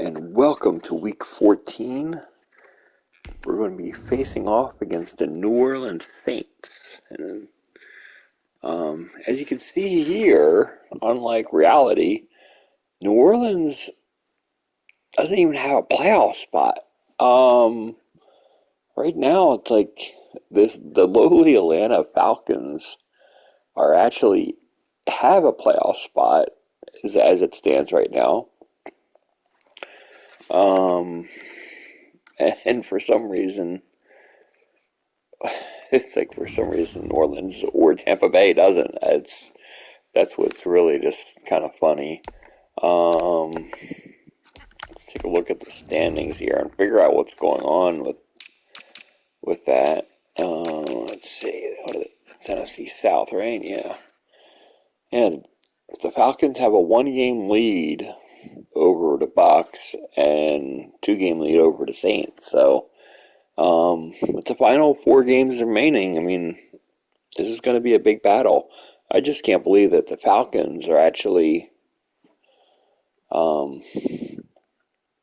and welcome to week 14. We're going to be facing off against the New Orleans Saints. And as you can see here, unlike reality, New Orleans doesn't even have a playoff spot. Right now, it's like the lowly Atlanta Falcons are actually have a playoff spot as it stands right now. And for some reason, New Orleans or Tampa Bay doesn't. That's what's really just kind of funny. Let's take a look at the standings here and figure out what's going on with that. Let's see. It's NFC South, right? Yeah. And the Falcons have a 1-game lead over the Bucs and 2-game lead over the Saints. So, with the final 4 games remaining, I mean, this is going to be a big battle. I just can't believe that the Falcons are actually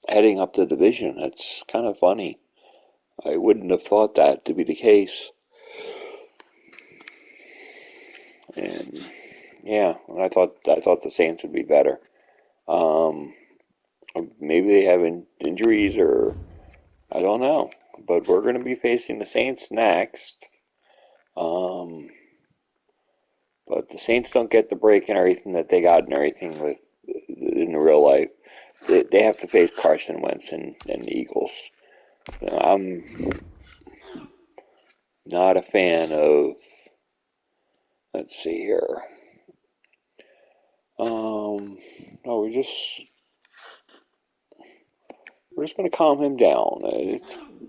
heading up the division. That's kind of funny. I wouldn't have thought that to be the case. And yeah, I thought the Saints would be better. Maybe they have injuries, or I don't know. But we're going to be facing the Saints next. But the Saints don't get the break and everything that they got and everything in real life. They have to face Carson Wentz and the Eagles. I'm not a fan of. Let's see here. No, we're just going to calm him down.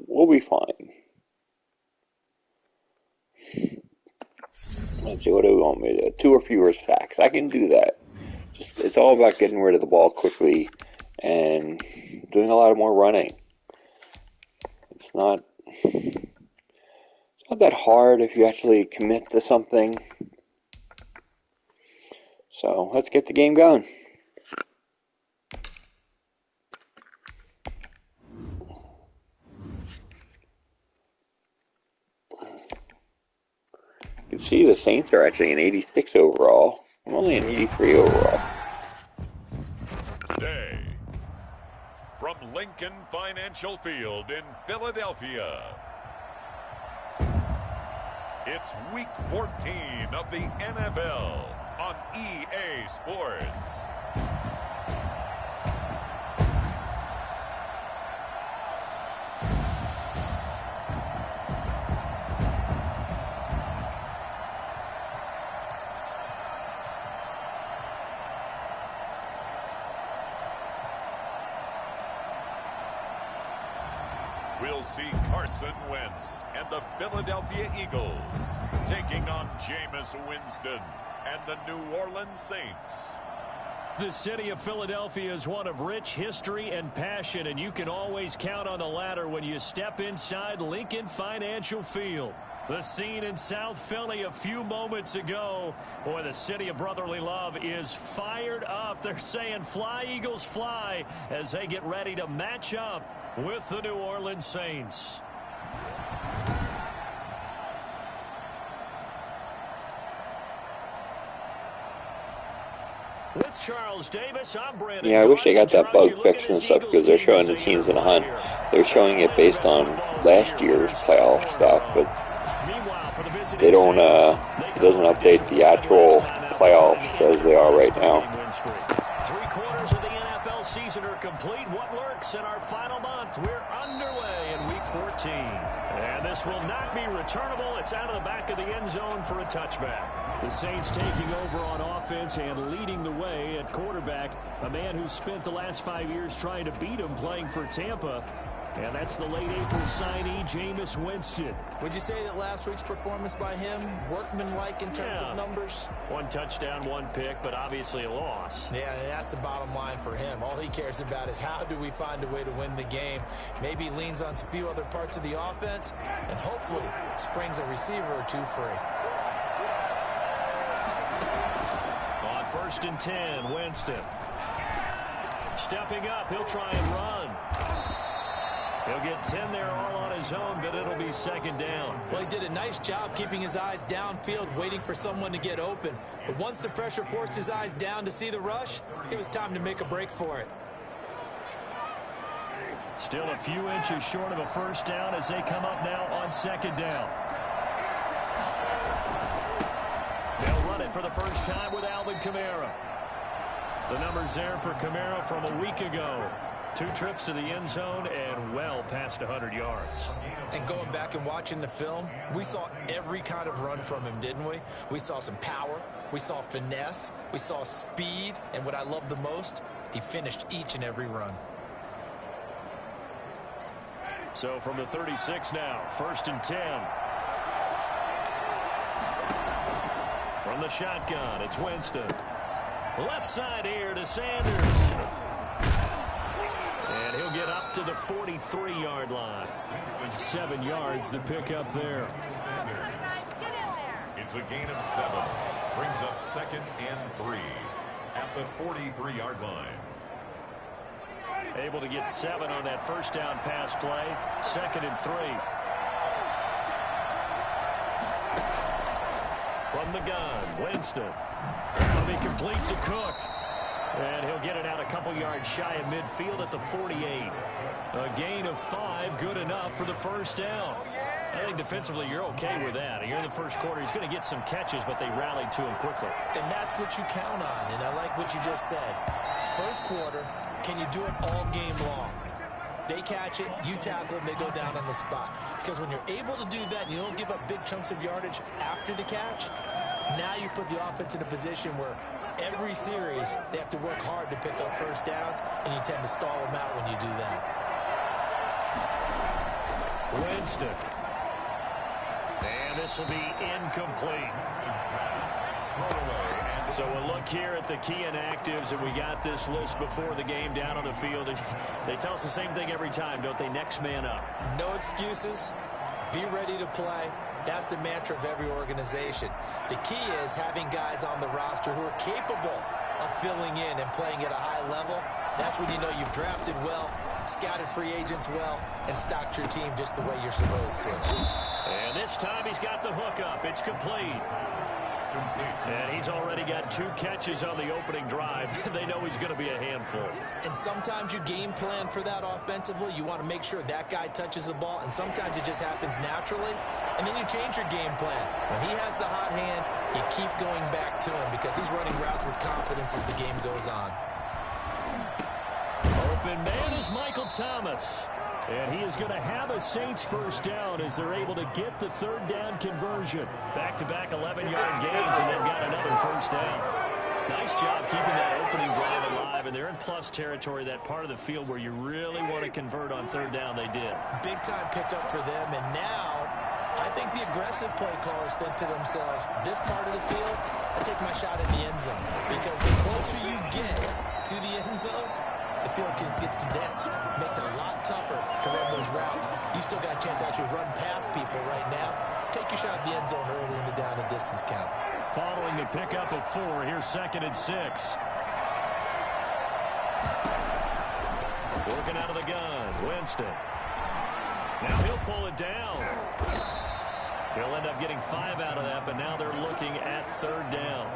We'll be fine. Let's see, what do we want me to do? 2 or fewer sacks. I can do that. It's all about getting rid of the ball quickly and doing a lot more running. It's not that hard if you actually commit to something. So let's get the game going. You can see the Saints are actually an 86 overall. I'm only an 83 overall. Today, from Lincoln Financial Field in Philadelphia, it's Week 14 of the NFL on EA Sports. We'll see Carson Wentz and the Philadelphia Eagles taking on Jameis Winston and the New Orleans Saints. The city of Philadelphia is one of rich history and passion, and you can always count on the latter when you step inside Lincoln Financial Field. The scene in South Philly a few moments ago, boy, the city of brotherly love is fired up. They're saying fly, Eagles, fly, as they get ready to match up with the New Orleans Saints. With Charles Davis, I'm Brandon. Yeah, I wish they got that bug fixed and stuff because they're showing the teams in the hunt. They're showing it based on last year's playoff stuff, but they don't. It doesn't update the actual playoffs as they are right now. 3/4 of the NFL season are complete. What lurks in our final month? We're underway in Week 14. And this will not be returnable. It's out of the back of the end zone for a touchback. The Saints taking over on offense and leading the way at quarterback. A man who spent the last 5 years trying to beat him playing for Tampa. And that's the late April signee, Jameis Winston. Would you say that last week's performance by him, workmanlike in terms of numbers? 1 touchdown, 1 pick, but obviously a loss. Yeah, and that's the bottom line for him. All he cares about is how do we find a way to win the game. Maybe he leans on a few other parts of the offense and hopefully springs a receiver or 2 free. On 1st and 10, Winston. Stepping up, he'll try and run. He'll get 10 there all on his own, but it'll be second down. Well, he did a nice job keeping his eyes downfield, waiting for someone to get open. But once the pressure forced his eyes down to see the rush, it was time to make a break for it. Still a few inches short of a first down as they come up now on second down. They'll run it for the first time with Alvin Kamara. The numbers there for Kamara from a week ago. 2 trips to the end zone and well past 100 yards. And going back and watching the film, we saw every kind of run from him, didn't we? We saw some power, we saw finesse, we saw speed, and what I love the most, he finished each and every run. So from the 36 now, 1st and 10. From the shotgun, it's Winston. Left side here to Sanders. And he'll get up to the 43-yard line. 7 yards to pick up there. It's a gain of 7. Brings up 2nd and 3 at the 43-yard line. Able to get 7 on that first down pass play. 2nd and 3. From the gun, Winston. Will be complete to Cook. And he'll get it out a couple yards shy of midfield at the 48. A gain of 5, good enough for the first down. I think defensively you're okay with that. You're in the first quarter. He's going to get some catches, but they rallied to him quickly. And that's what you count on, and I like what you just said. First quarter, can you do it all game long? They catch it, you tackle them, they go down on the spot. Because when you're able to do that and you don't give up big chunks of yardage after the catch, now you put the offense in a position where every series they have to work hard to pick up first downs, and you tend to stall them out when you do that. Winston. And this will be incomplete. So we'll look here at the key inactives, and we got this list before the game down on the field. They tell us the same thing every time, don't they? Next man up. No excuses. Be ready to play. That's the mantra of every organization. The key is having guys on the roster who are capable of filling in and playing at a high level. That's when you know you've drafted well, scouted free agents well, and stocked your team just the way you're supposed to. And this time he's got the hook up. It's complete. And he's already got 2 catches on the opening drive. They know he's going to be a handful. And sometimes you game plan for that offensively. You want to make sure that guy touches the ball, and sometimes it just happens naturally. And then you change your game plan. When he has the hot hand, you keep going back to him because he's running routes with confidence as the game goes on. Open man is Michael Thomas. And he is going to have a Saints first down as they're able to get the 3rd down conversion. Back-to-back 11-yard gains, and they've got another first down. Nice job keeping that opening drive alive, and they're in plus territory, that part of the field where you really want to convert on 3rd down. They did. Big-time pickup for them, and now I think the aggressive play callers think to themselves, this part of the field, I take my shot in the end zone. Because the closer you get to the end zone, the field gets condensed. Makes it a lot tougher to run those routes. You still got a chance to actually run past people right now. Take your shot at the end zone early in the down and distance count. Following the pickup of 4, here's 2nd and 6. Working out of the gun, Winston. Now he'll pull it down. He'll end up getting 5 out of that, but now they're looking at 3rd down.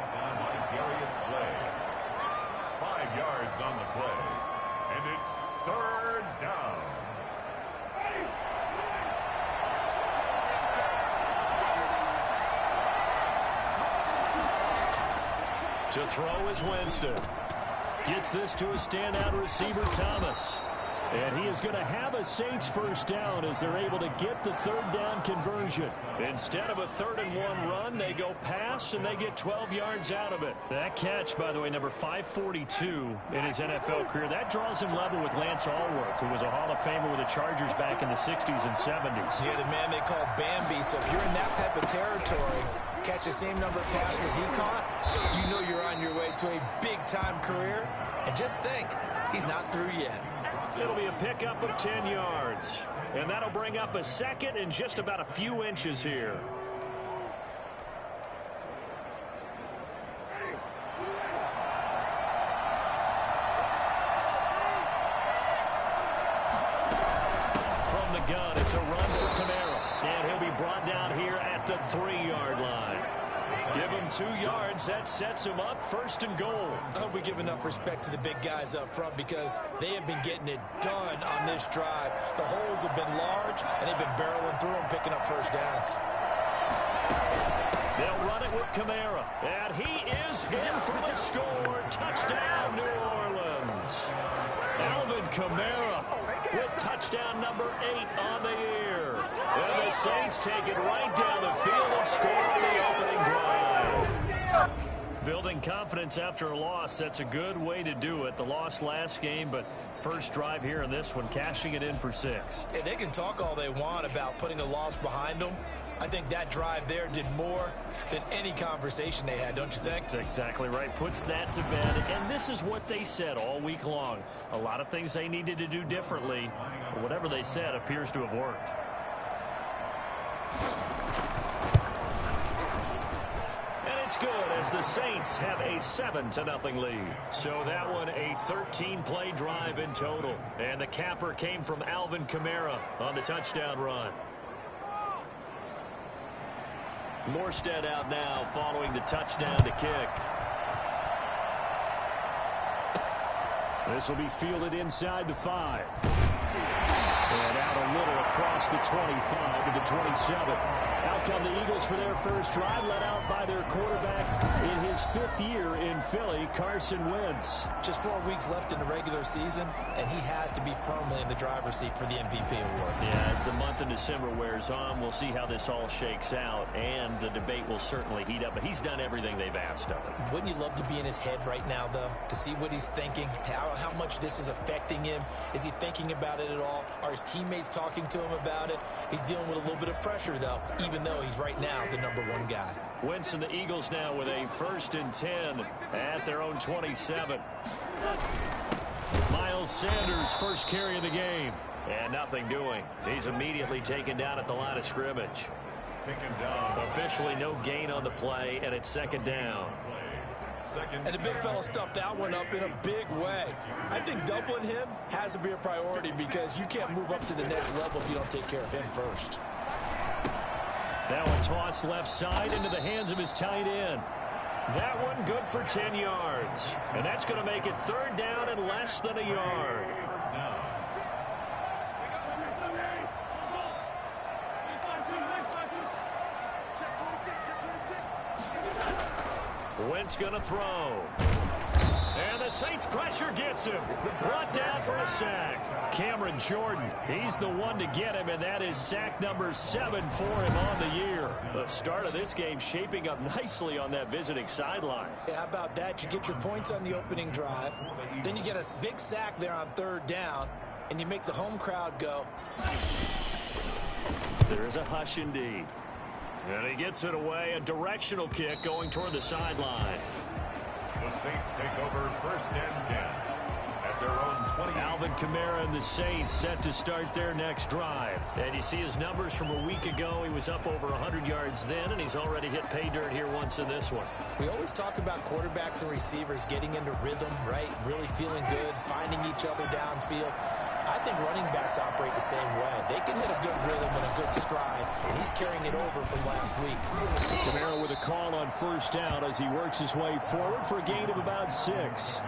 5 yards on the play. And it's 3rd down. To throw is Winston. Gets this to a standout receiver, Thomas. And he is going to have a Saints first down as they're able to get the 3rd down conversion. Instead of a 3rd and 1 run, they go pass, and they get 12 yards out of it. That catch, by the way, number 542 in his NFL career, that draws him level with Lance Allworth, who was a Hall of Famer with the Chargers back in the 60s and 70s. Yeah, the man they call Bambi. So if you're in that type of territory, catch the same number of passes he caught, you know you're on your way to a big-time career. And just think, he's not through yet. It'll be a pickup of 10 yards. And that'll bring up a 2nd and just about a few inches here. gun. It's a run for Kamara. And he'll be brought down here at the 3-yard line. Give him 2 yards. That sets him up 1st and goal. I hope we give enough respect to the big guys up front because they have been getting it done on this drive. The holes have been large, and they've been barreling through them, picking up first downs. They'll run it with Kamara. And he is in for the score. Touchdown, New Orleans. Alvin Kamara with touchdown number 8 on the year. And the Saints take it right down the field and score on the opening drive. Building confidence after a loss, that's a good way to do it. The loss last game, but first drive here in this one, cashing it in for 6. Yeah, they can talk all they want about putting a loss behind them. I think that drive there did more than any conversation they had, don't you think? That's exactly right. Puts that to bed. And this is what they said all week long. A lot of things they needed to do differently. But whatever they said appears to have worked. And it's good as the Saints have a 7-0 lead. So that one a 13-play drive in total. And the capper came from Alvin Kamara on the touchdown run. Morstead out now following the touchdown to kick. This will be fielded inside the 5. And out a little across the 25 to the 27. Out come the Eagles for their first drive, led out by their quarterback in his 5th year in Philly, Carson Wentz. Just 4 weeks left in the regular season, and he has to be firmly in the driver's seat for the MVP award. Yeah, as the month of December wears on, we'll see how this all shakes out, and the debate will certainly heat up, but he's done everything they've asked of him. Wouldn't you love to be in his head right now, though, to see what he's thinking, how much this is affecting him? Is he thinking about it at all? Are his teammates talking to him about it? He's dealing with a little bit of pressure, though, even though he's right now the #1 guy. Wentz and the Eagles now with a 1st and 10 at their own 27. Miles Sanders first carry of the game. And nothing doing. He's immediately taken down at the line of scrimmage. Taken down. Officially no gain on the play, and it's 2nd down. And the big fella stuffed that one up in a big way. I think doubling him has to be a priority because you can't move up to the next level if you don't take care of him first. That one tossed left side into the hands of his tight end. That one good for 10 yards. And that's going to make it 3rd down and less than a yard. Wentz going to throw. And the Saints pressure gets him. Brought down for a sack. Cameron Jordan, he's the one to get him, and that is sack number 7 for him on the year. The start of this game shaping up nicely on that visiting sideline. Yeah, how about that? You get your points on the opening drive. Then you get a big sack there on 3rd down, and you make the home crowd go. There is a hush indeed. And he gets it away, a directional kick going toward the sideline. The Saints take over 1st and 10 at their own 20. Alvin Kamara and the Saints set to start their next drive. And you see his numbers from a week ago. He was up over 100 yards then, and he's already hit pay dirt here once in this one. We always talk about quarterbacks and receivers getting into rhythm, right? Really feeling good, finding each other downfield. I think running backs operate the same way. They can hit a good rhythm and a good stride, and he's carrying it over from last week. Kamara with a call on 1st down as he works his way forward for a gain of about 6.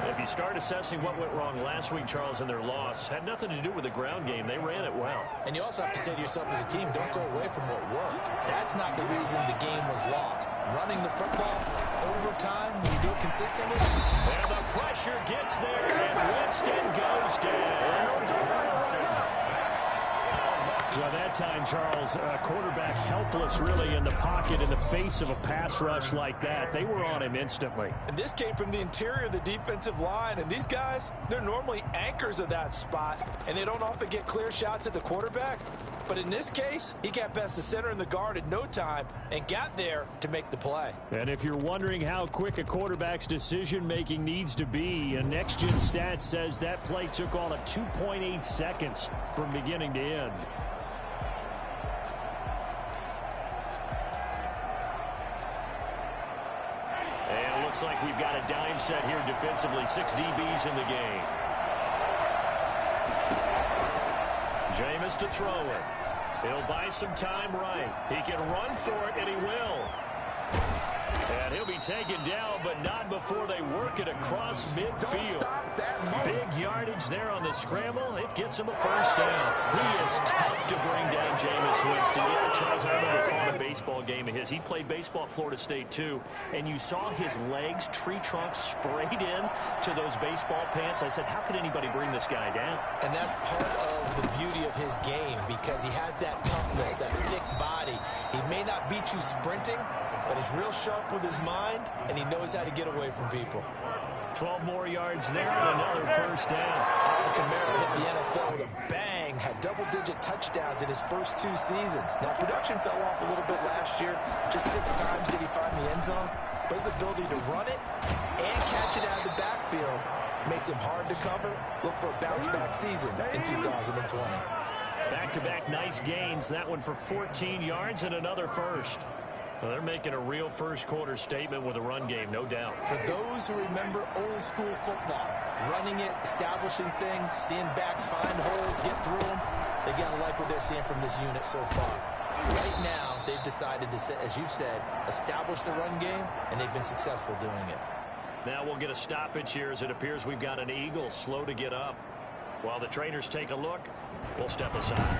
If you start assessing what went wrong last week, Charles, in their loss, had nothing to do with the ground game. They ran it well. And you also have to say to yourself as a team, don't go away from what worked. That's not the reason the game was lost. Running the football overtime, when you do it consistently. And the pressure gets there, and Winston goes down. So at that time, Charles, quarterback helpless really in the pocket in the face of a pass rush like that. They were on him instantly. And this came from the interior of the defensive line. And these guys, they're normally anchors of that spot. And they don't often get clear shots at the quarterback. But in this case, he got past the center and the guard in no time and got there to make the play. And if you're wondering how quick a quarterback's decision-making needs to be, a next-gen stat says that play took all of 2.8 seconds from beginning to end. And it looks like we've got a dime set here defensively. 6 DBs in the game. Jameis to throw it. He'll buy some time right. He can run for it, and he will. And he'll be taken down, but not before they work it across midfield. Big yardage there on the scramble. It gets him a first down. He is tough to bring down, Jameis Winston. Yeah, Charles, I remember calling a baseball game of his. He played baseball at Florida State, too. And you saw his legs, tree trunks sprayed in to those baseball pants. I said, how could anybody bring this guy down? And that's part of the beauty of his game because he has that toughness, that thick body. He may not beat you sprinting, but he's real sharp with his mind, and he knows how to get away from people. 12 more yards there and another first down. Kamara hit the NFL with a bang, had double-digit touchdowns in his first 2 seasons. Now, production fell off a little bit last year. Just 6 times did he find the end zone. But his ability to run it and catch it out of the backfield makes him hard to cover. Look for a bounce-back season in 2020. Back-to-back nice gains. That one for 14 yards and another first. Well, they're making a real first-quarter statement with a run game, no doubt. For those who remember old-school football, running it, establishing things, seeing backs find holes, get through them, they got to like what they're seeing from this unit so far. Right now, they've decided to, as you've said, establish the run game, and they've been successful doing it. Now we'll get a stoppage here as it appears we've got an Eagle slow to get up. While the trainers take a look, we'll step aside.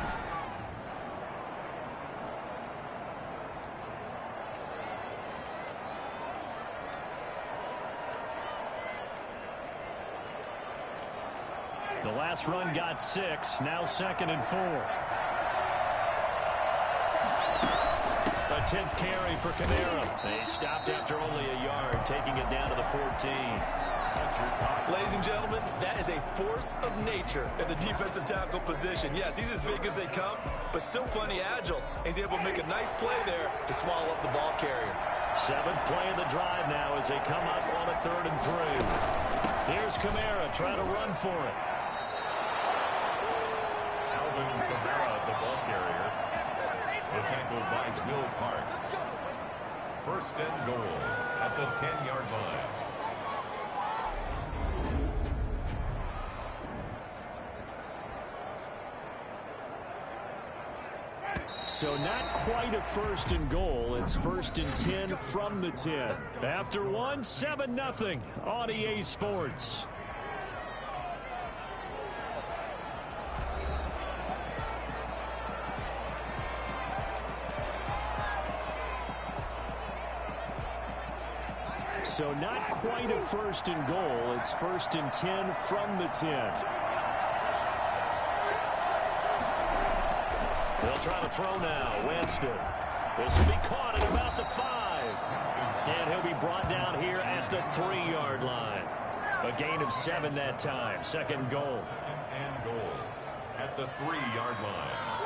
The last run got 6, now 2nd and 4. A 10th carry for Kamara. They stopped after only a yard, taking it down to the 14. Ladies and gentlemen, that is a force of nature in the defensive tackle position. Yes, he's as big as they come, but still plenty agile. He's able to make a nice play there to swallow up the ball carrier. 7th play of the drive now as they come up on a 3rd and 3. Here's Kamara trying to run for it. Kamara, the ball carrier. The tackle by Will Parks. 1st and goal at the 10-yard line. So not quite a 1st and goal. It's 1st and 10 from the 10. After one, 7-0 on EA Sports. So not quite a 1st and goal. It's 1st and 10 from the 10. They'll try to throw now. Winston. This will be caught at about the 5. And he'll be brought down here at the 3-yard line. A gain of 7 that time. 2nd goal. And goal at the 3-yard line.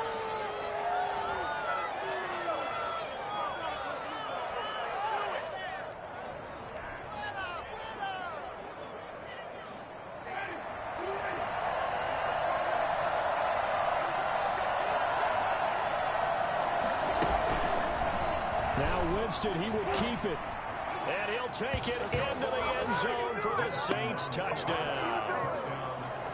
Winston, he will keep it. And he'll take it into the end zone for the Saints touchdown.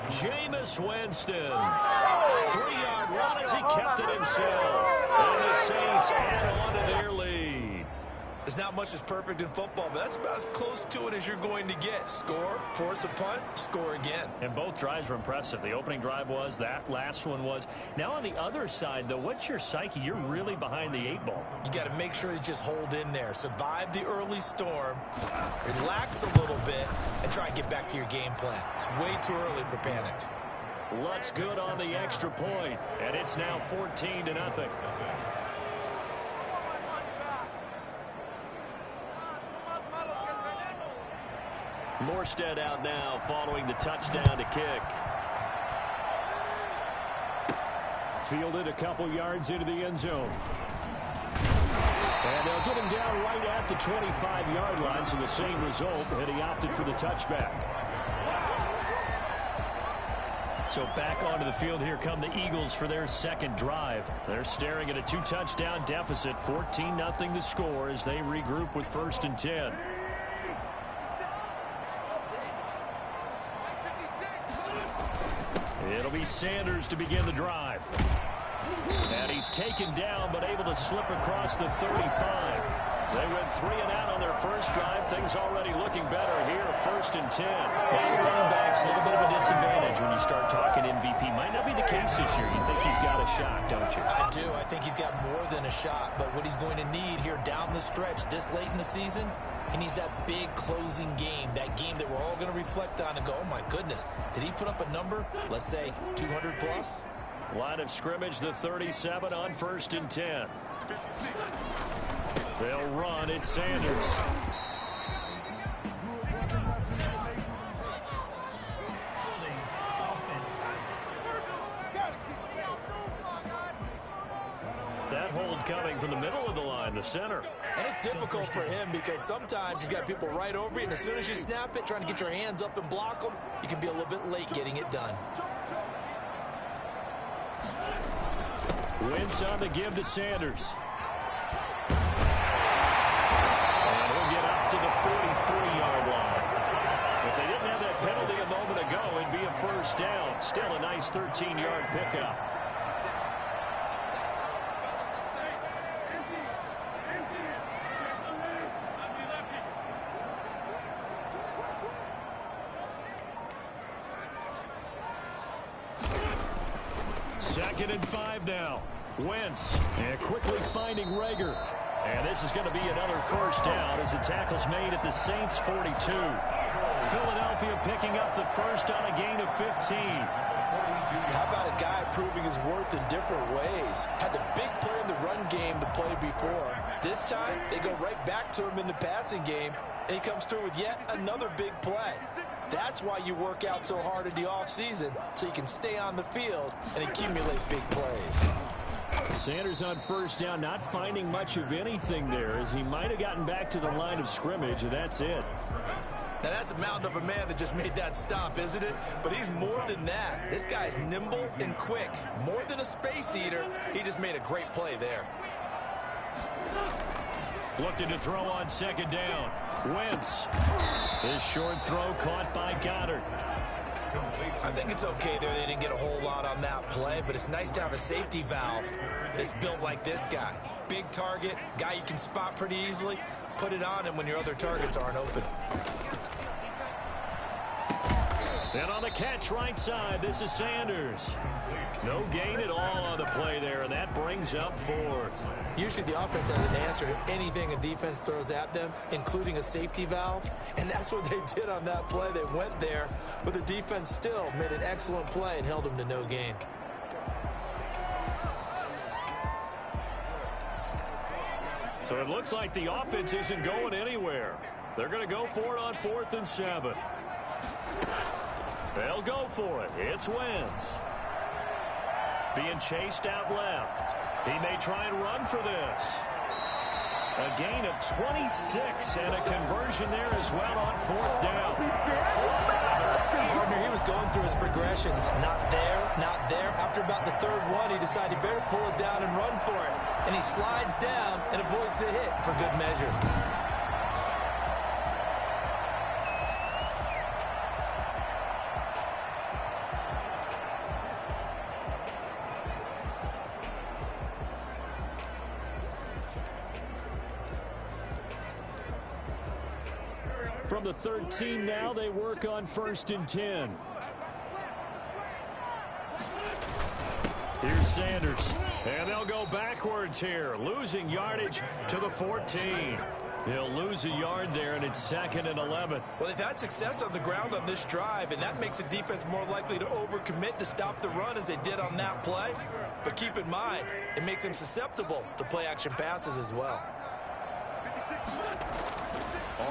Jameis Winston. 3-yard run as he kept it himself. And the Saints add on to their lead. There's not much that's perfect in football, but that's about as close to it as you're going to get. Score, force a punt, score again. And both drives were impressive. The opening drive was, that last one was. Now on the other side, though, what's your psyche? You're really behind the 8 ball. You got to make sure you just hold in there. Survive the early storm, relax a little bit, and try and get back to your game plan. It's way too early for panic. Lutz good on the extra point, and it's now 14-0. Morstead out now following the touchdown to kick. Fielded a couple yards into the end zone. And they'll get him down right at the 25-yard line, so the same result, and he opted for the touchback. So back onto the field, here come the Eagles for their 2nd drive. They're staring at a 2-touchdown deficit, 14-0 the score as they regroup with 1st and 10. It'll be Sanders to begin the drive. And he's taken down, but able to slip across the 35. They went 3 and out on their first drive. Things already looking better here. 1st and 10. Well, the running back's a little bit of a disadvantage when you start talking MVP. Might not be the case this year. You think he's got a shot, don't you? I do. I think he's got more than a shot. But what he's going to need here down the stretch this late in the season, he needs that big closing game, that game that we're all going to reflect on and go, oh, my goodness, did he put up a number, let's say, 200 plus? Line of scrimmage, the 37 on 1st and 10. They'll run. It's Sanders. That hold coming from the middle of the line, the center. And it's difficult for him because sometimes you've got people right over you, and as soon as you snap it, trying to get your hands up and block them, you can be a little bit late getting it done. Wentz on the give to Sanders. To the 43-yard line. If they didn't have that penalty a moment ago, it'd be a first down. Still a nice 13-yard pickup. Second and 5 now. Wentz, and quickly finding Rager. And this is going to be another first down as the tackle's made at the Saints' 42. Philadelphia picking up the first on a gain of 15. How about a guy proving his worth in different ways? Had the big play in the run game the play before. This time, they go right back to him in the passing game, and he comes through with yet another big play. That's why you work out so hard in the offseason, so you can stay on the field and accumulate big plays. Sanders on first down, not finding much of anything there as he might have gotten back to the line of scrimmage, and that's it. Now, that's a mountain of a man that just made that stop, isn't it? But he's more than that. This guy's nimble and quick. More than a space eater, he just made a great play there. Looking to throw on second down. Wentz. His short throw caught by Goddard. I think it's okay there. They didn't get a whole lot on that play, but it's nice to have a safety valve that's built like this guy. Big target, guy you can spot pretty easily. Put it on him when your other targets aren't open. And on the catch right side, this is Sanders. No gain at all on the play there, and that brings up 4th. Usually the offense has an answer to anything a defense throws at them, including a safety valve. And that's what they did on that play. They went there, but the defense still made an excellent play and held them to no gain. So it looks like the offense isn't going anywhere. They're going to go for it on 4th and 7. They'll go for it. It's Wentz. Being chased out left. He may try and run for this. A gain of 26 and a conversion there as well on 4th down. Partner, he was going through his progressions. Not there, not there. After about the 3rd one, he decided he better pull it down and run for it. And he slides down and avoids the hit for good measure. From the 13 now, they work on 1st and 10. Here's Sanders. And they'll go backwards here, losing yardage to the 14. He'll lose a yard there, and it's 2nd and 11. Well, they've had success on the ground on this drive, and that makes a defense more likely to overcommit to stop the run as they did on that play. But keep in mind, it makes them susceptible to play-action passes as well.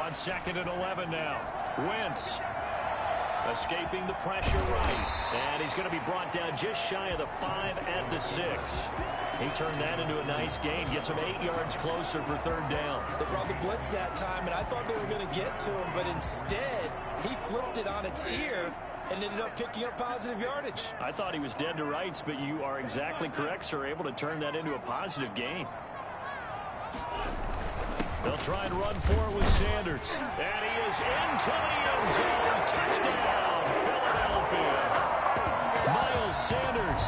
On 2nd and 11 now. Wentz escaping the pressure right. And he's going to be brought down just shy of the 5 at the 6. He turned that into a nice gain. Gets him 8 yards closer for 3rd down. They brought the blitz that time, and I thought they were going to get to him. But instead, he flipped it on its ear and ended up picking up positive yardage. I thought he was dead to rights, but you are exactly correct, sir. Able to turn that into a positive gain. They'll try and run for it with Sanders. And he is into the end zone. Touchdown, Philadelphia. Miles Sanders.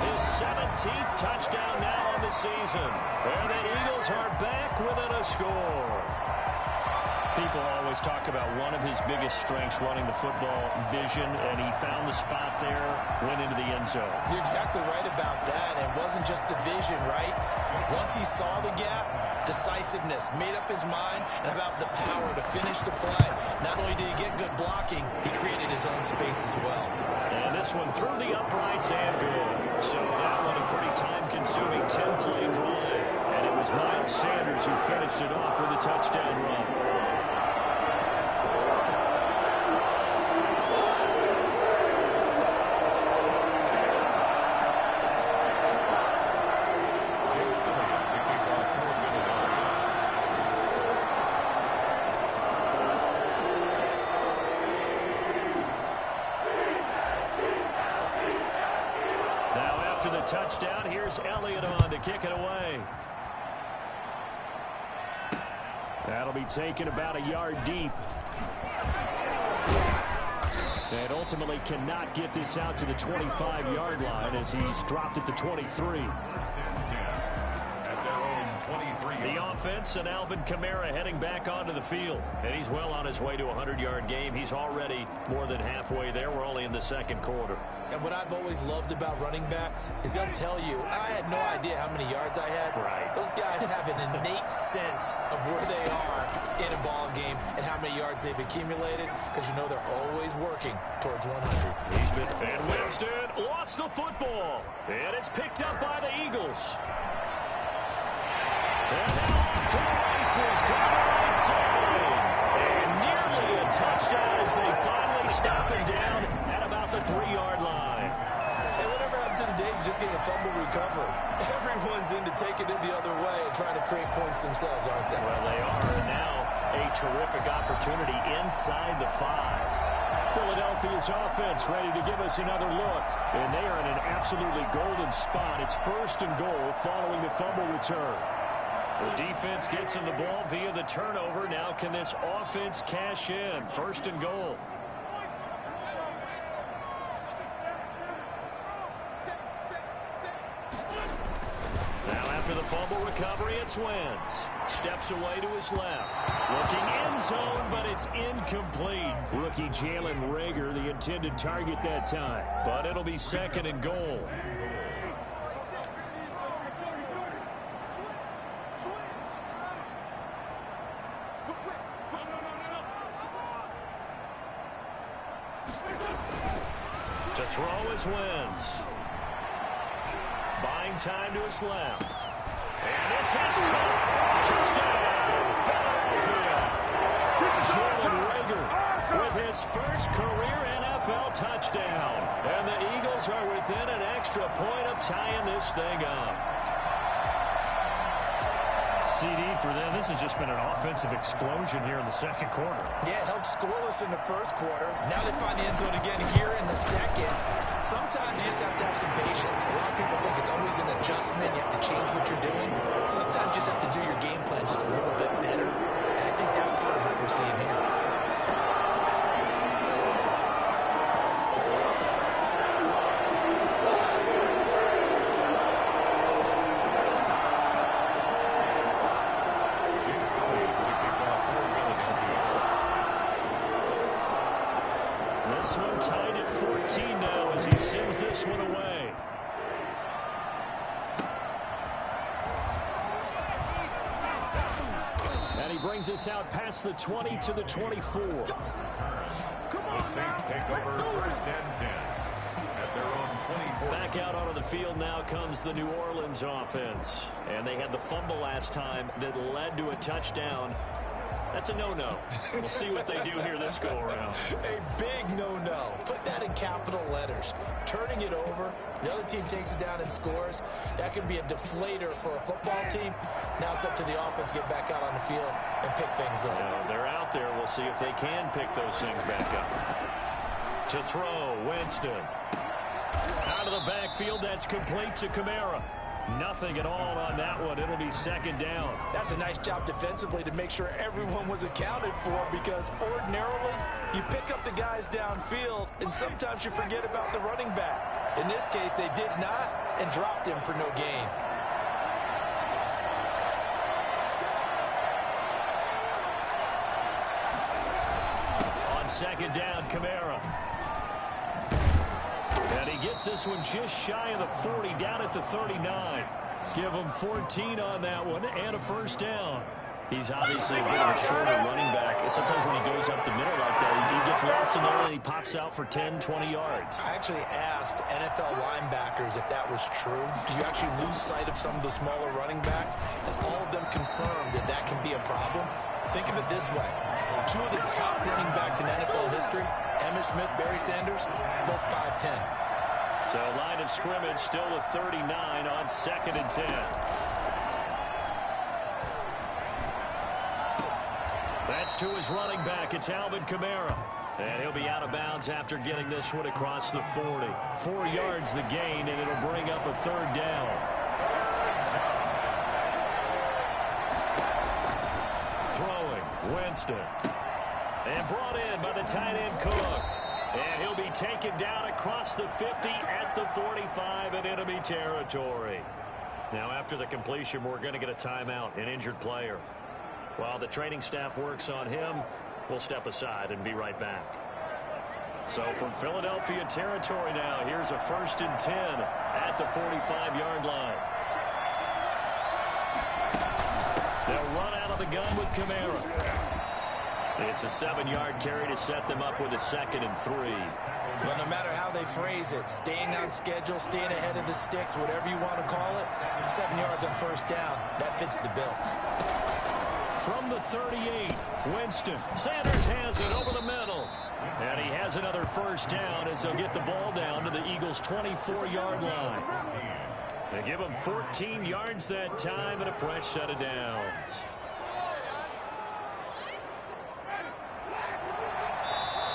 His 17th touchdown now on the season. And the Eagles are back within a score. People always talk about one of his biggest strengths, running the football, vision, and he found the spot there, went into the end zone. You're exactly right about that. It wasn't just the vision, right? Once he saw the gap, decisiveness, made up his mind, and about the power to finish the play. Not only did he get good blocking, he created his own space as well. And this one through the uprights and good. So that one a pretty time-consuming 10-play drive. And it was Miles Sanders who finished it off with a touchdown run. After the touchdown, here's Elliott on to kick it away. That'll be taken about a yard deep. And ultimately cannot get this out to the 25-yard line as he's dropped at the 23. The offense and Alvin Kamara heading back onto the field. And he's well on his way to a 100-yard game. He's already more than halfway there. We're only in the second quarter. And what I've always loved about running backs is they'll tell you, I had no idea how many yards I had. Right. Those guys have an innate sense of where they are in a ball game and how many yards they've accumulated, because you know they're always working towards 100. And Winston lost the football. And it's picked up by the Eagles. And now off to the races down the right side. And nearly a touchdown as they finally stop him down at about the 3-yard line. And whatever happened to the days of just getting a fumble recovery? Everyone's into taking it the other way and trying to create points themselves, aren't they? Well, they are. And now a terrific opportunity inside the 5. Philadelphia's offense ready to give us another look. And they are in an absolutely golden spot. It's 1st and goal following the fumble return. The defense gets him the ball via the turnover. Now can this offense cash in? 1st and goal. Now after the fumble recovery, it's Wentz. Steps away to his left. Looking end zone, but it's incomplete. Rookie Jalen Reagor, the intended target that time. But it'll be 2nd and goal. To throw is Wentz. Buying time to his left. And this is caught. Touchdown, Philadelphia. Jalen Reagor with his first career NFL touchdown. And the Eagles are within an extra point of tying this thing up. CD for them. This has just been an offensive explosion here in the second quarter. Yeah, held scoreless in the first quarter. Now they find the end zone again here in the second. Sometimes you just have to have some patience. A lot of people think it's always an adjustment. You have to change what you're doing. Sometimes you just have to do your game plan just a little bit better. And I think that's part of what we're seeing here. This one tied at 14 now as he sends this one away. And he brings us out past the 20 to the 24. The Saints take over 1st and 10 at their own 24. Back out onto the field now comes the New Orleans offense. And they had the fumble last time that led to a touchdown. That's a no-no. We'll see what they do here this go-around. A big no-no. Put that in capital letters. Turning it over, the other team takes it down and scores. That can be a deflator for a football team. Now it's up to the offense to get back out on the field and pick things up. Well, they're out there. We'll see if they can pick those things back up. To throw, Winston. Out of the backfield, that's complete to Kamara. Nothing at all on that one. It'll be 2nd down. That's a nice job defensively to make sure everyone was accounted for, because ordinarily you pick up the guys downfield and sometimes you forget about the running back. In this case, they did not and dropped him for no gain. On second down, Kamara. And he gets this one just shy of the 40, down at the 39. Give him 14 on that one and a first down. He's obviously a bit of a shorter running back. Sometimes when he goes up the middle like that, he gets lost in there and he pops out for 10, 20 yards. I actually asked NFL linebackers if that was true. Do you actually lose sight of some of the smaller running backs? And all of them confirmed that that can be a problem. Think of it this way. Two of the top running backs in NFL history, Emmitt Smith, Barry Sanders, both 5'10". So line of scrimmage still the 39 on 2nd and 10. That's to his running back. It's Alvin Kamara. And he'll be out of bounds after getting this one across the 40. 4 yards the gain, and it'll bring up a third down. Throwing, Winston. And brought in by the tight end Cook. And he'll be taken down across the 50 at the 45 in enemy territory. Now after the completion, we're going to get a timeout, an injured player. While the training staff works on him, we'll step aside and be right back. So from Philadelphia territory now, here's a 1st and 10 at the 45-yard line. They'll run out of the gun with Kamara. It's a 7-yard carry to set them up with a 2nd and 3. But no matter how they phrase it, staying on schedule, staying ahead of the sticks, whatever you want to call it, 7 yards on first down, that fits the bill. From the 38, Winston. Sanders has it over the middle. And he has another first down as they'll get the ball down to the Eagles' 24-yard line. They give him 14 yards that time and a fresh set of downs.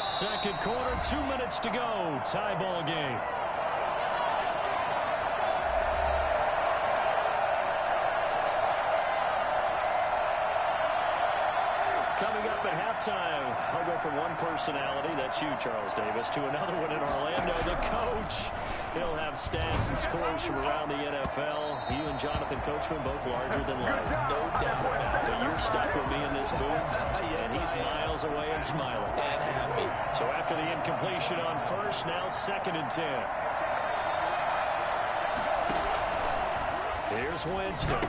Second quarter, 2 minutes to go. Tie ball game. Coming up at halftime, I'll go from one personality, that's you, Charles Davis, to another one in Orlando, the coach. He'll have stats and scores from around the NFL. You and Jonathan Coachman both larger than life. No doubt about it. But you're stuck with me in this booth, Yes, and he's miles away and smiling. And happy. So after the incompletion on first, now 2nd and 10. Here's Winston.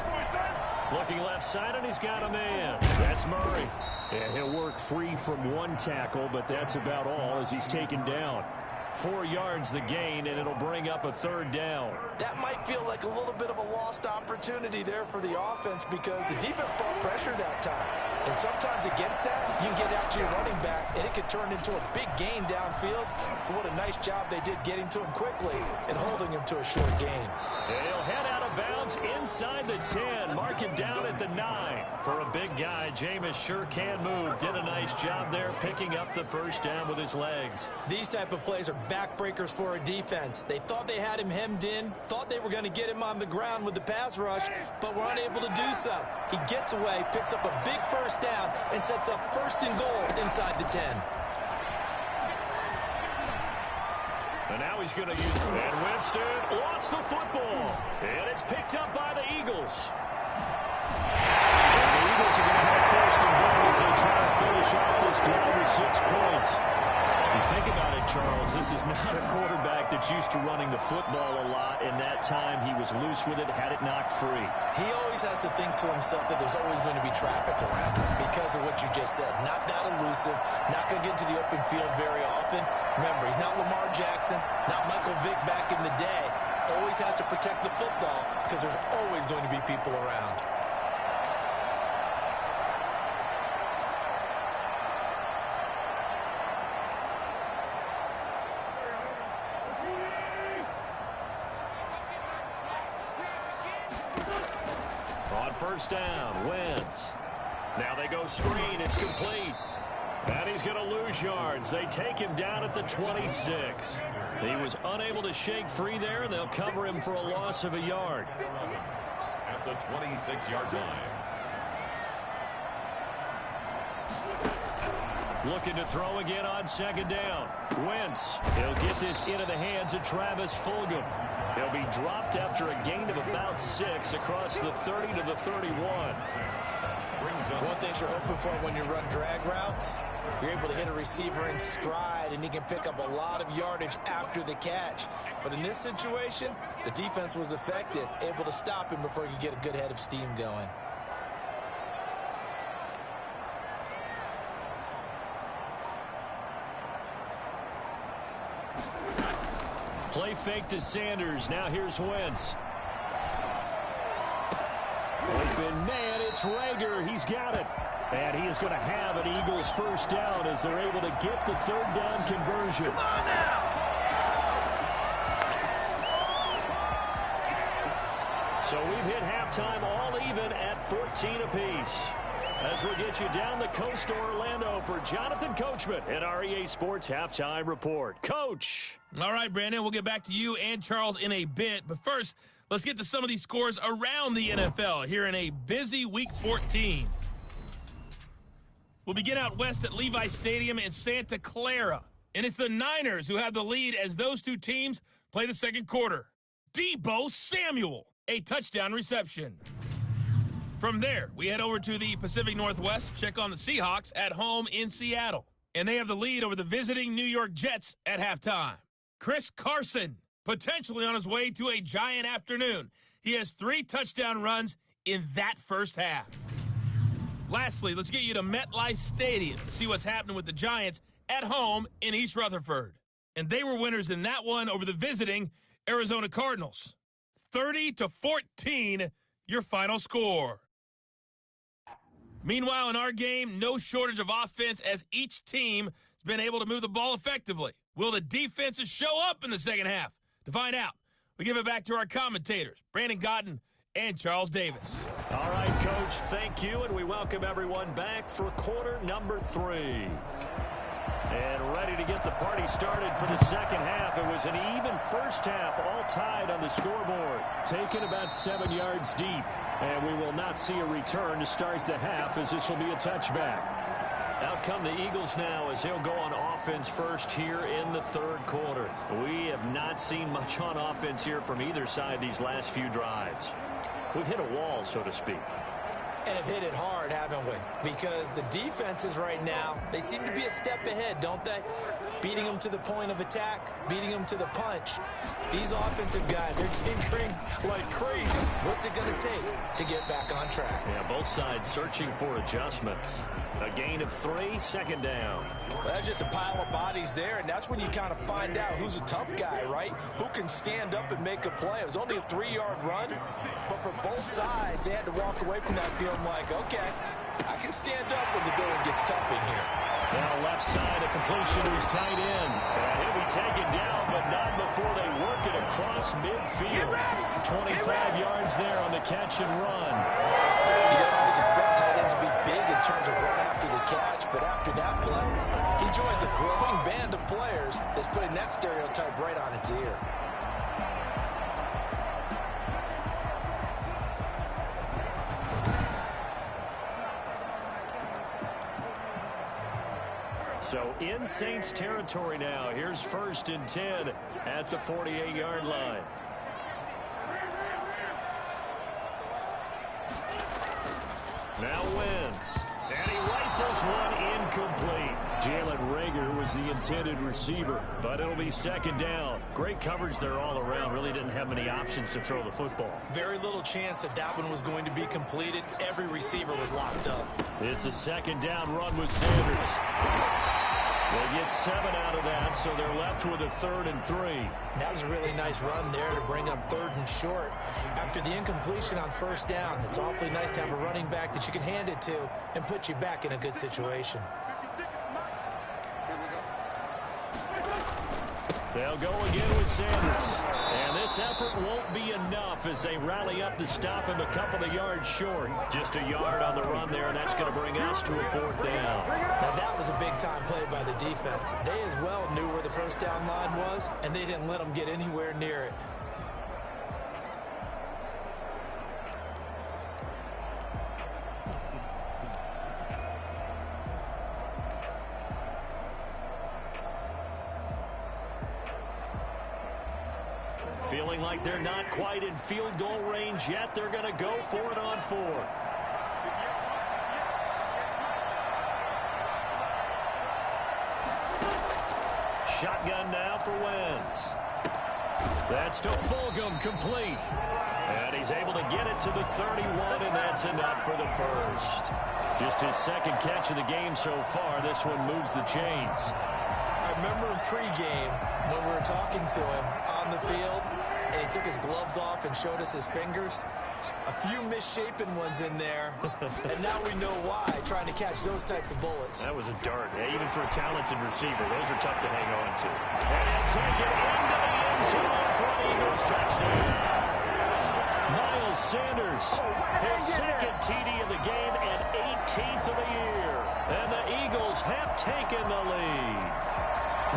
Looking left side, and he's got a man. That's Murray. And he'll work free from one tackle, but that's about all as he's taken down. 4 yards the gain, and it'll bring up a third down. That might feel like a little bit of a lost opportunity there for the offense because the defense brought pressure that time. And sometimes against that, you can get out to your running back, and it could turn into a big gain downfield. But what a nice job they did getting to him quickly and holding him to a short gain. He'll head out of bounds inside the 10. Mark him down at the 9. For a big guy, Jameis sure can move. Did a nice job there picking up the first down with his legs. These type of plays are backbreakers for a defense. They thought they had him hemmed in, thought they were going to get him on the ground with the pass rush, but were unable to do so. He gets away, picks up a big first down, and sets up 1st and goal inside the 10. And now he's going to use it. And Winston lost the football. And it's picked up by the Eagles. And the Eagles are going to have 1st and goal as they try to finish off this drive with 6 points. You think about it, Charles, this is not a quarterback that's used to running the football a lot, and that time he was loose with it, had it knocked free. He always has to think to himself that there's always going to be traffic around him because of what you just said. Not that elusive, not going to get into the open field very often. Remember, he's not Lamar Jackson, not Michael Vick back in the day. Always has to protect the football because there's always going to be people around. On first down, Wentz. Now they go screen. It's complete. And he's going to lose yards. They take him down at the 26. He was unable to shake free there, and they'll cover him for a loss of a yard. At the 26-yard line. Looking to throw again on second down. Wentz. He'll get this into the hands of Travis Fulgham. He'll be dropped after a gain of about 6 across the 30 to the 31. One thing you're hoping for when you run drag routes, you're able to hit a receiver in stride, and he can pick up a lot of yardage after the catch. But in this situation, the defense was effective, able to stop him before he could get a good head of steam going. Play fake to Sanders. Now here's Wentz. Open man, it's Rager. He's got it. And he is going to have an Eagles first down as they're able to get the third down conversion. Come on now. So we've hit halftime all even at 14 apiece. As we'll get you down the coast to Orlando for Jonathan Coachman at our EA Sports Halftime Report. Coach. All right, Brandon, we'll get back to you and Charles in a bit. But first, let's get to some of these scores around the NFL here in a busy Week 14. We'll begin out west at Levi Stadium in Santa Clara. And it's the Niners who have the lead as those two teams play the second quarter. Deebo Samuel, a touchdown reception. From there, we head over to the Pacific Northwest, check on the Seahawks at home in Seattle. And they have the lead over the visiting New York Jets at halftime. Chris Carson, potentially on his way to a giant afternoon. He has 3 touchdown runs in that first half. Lastly, let's get you to MetLife Stadium to see what's happening with the Giants at home in East Rutherford. And they were winners in that one over the visiting Arizona Cardinals. 30-14, your final score. Meanwhile, in our game, no shortage of offense as each team has been able to move the ball effectively. Will the defenses show up in the second half? To find out, we give it back to our commentators, Brandon Godden and Charles Davis. All right, Coach, thank you, and we welcome everyone back for quarter number 3. And ready to get the party started for the second half. It was an even first half, all tied on the scoreboard. Taken about 7 yards deep. And we will not see a return to start the half as this will be a touchback. Out come the Eagles now as they'll go on offense first here in the third quarter. We have not seen much on offense here from either side these last few drives. We've hit a wall, so to speak. And have hit it hard, haven't we? Because the defenses right now, they seem to be a step ahead, don't they? Beating them to the point of attack, beating them to the punch. These offensive guys, they're tinkering like crazy. What's it going to take to get back on track? Yeah, both sides searching for adjustments. A gain of 3, second down. Well, that's just a pile of bodies there, and that's when you kind of find out who's a tough guy, right? Who can stand up and make a play. It was only a 3-yard run, but for both sides, they had to walk away from that feeling like, okay, I can stand up when the going gets tough in here. Now left side, a completion was tight end. He'll be taken down, but not before they work it across midfield. 25 yards there on the catch and run. You don't always expect tight ends to be big in terms of run after the catch, but after that play, he joins a growing band of players that's putting that stereotype right on its ear. So in Saints territory now. Here's 1st and 10 at the 48-yard line. Now Wentz. And he rifles one incomplete. Jalen Rager was the intended receiver, but it'll be second down. Great coverage there all around. Really didn't have many options to throw the football. Very little chance that that one was going to be completed. Every receiver was locked up. It's a second down run with Sanders. They get 7 out of that, so they're left with a 3rd and 3. That was a really nice run there to bring up 3rd and short. After the incompletion on first down, it's awfully nice to have a running back that you can hand it to and put you back in a good situation. They'll go again with Sanders. And this effort won't be enough as they rally up to stop him a couple of yards short. Just a yard on the run there, and that's going to bring us to a 4th down. Now that was a big-time play by the defense. They as well knew where the first down line was, and they didn't let them get anywhere near it. Feeling like they're not quite in field goal range yet. They're going to go for it on fourth. Shotgun now for Wentz. That's to Fulgham, complete. And he's able to get it to the 31, and that's enough for the first. Just his second catch of the game so far. This one moves the chains. I remember in pregame when we were talking to him on the field, and he took his gloves off and showed us his fingers. A few misshapen ones in there, and now we know why, trying to catch those types of bullets. That was a dart, even for a talented receiver. Those are tough to hang on to. And he'll take it into the end zone for an Eagles touchdown. Miles Sanders, his second TD of the game and 18th of the year. And the Eagles have taken the lead.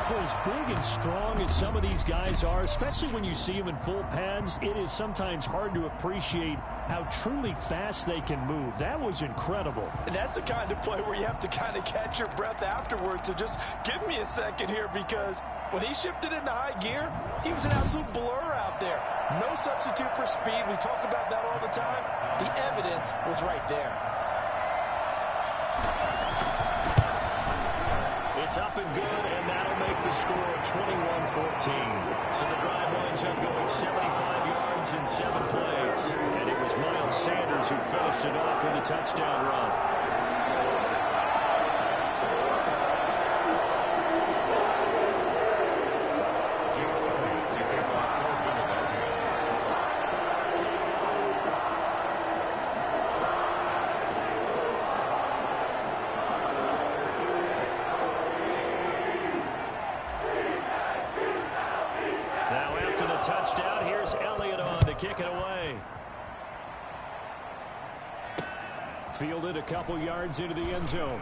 For as big and strong as some of these guys are, especially when you see them in full pads, it is sometimes hard to appreciate how truly fast they can move. That was incredible. And that's the kind of play where you have to kind of catch your breath afterwards. So just give me a second here, because when he shifted into high gear, he was an absolute blur out there. No substitute for speed. We talk about that all the time. The evidence was right there. It's up and good, and that'll make the score 21-14. So the drive winds up going 75 yards in 7 plays. And it was Miles Sanders who finished it off with a touchdown run. Touchdown. Here's Elliott on to kick it away. Fielded a couple yards into the end zone.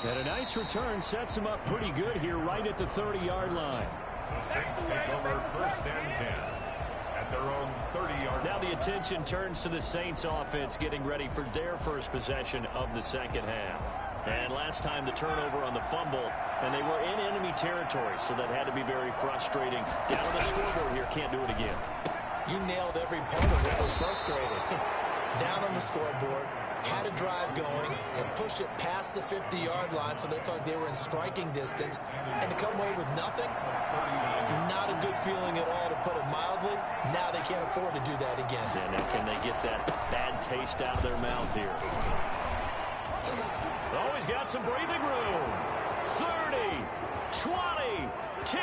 And a nice return sets him up pretty good here right at the 30-yard line. The Saints take over first and 10 at their own 30-yard line. Now the attention turns to the Saints offense getting ready for their first possession of the second half. And last time the turnover on the fumble, and they were in enemy territory, so that had to be very frustrating. Down on the scoreboard here, can't do it again. You nailed every part of it. Was frustrated. Down on the scoreboard, had a drive going, and pushed it past the 50-yard line, so they thought they were in striking distance, and to come away with nothing, not a good feeling at all, to put it mildly. Now they can't afford to do that again. And now can they get that bad taste out of their mouth here? Oh, he's got some breathing room. 30, 20, 10.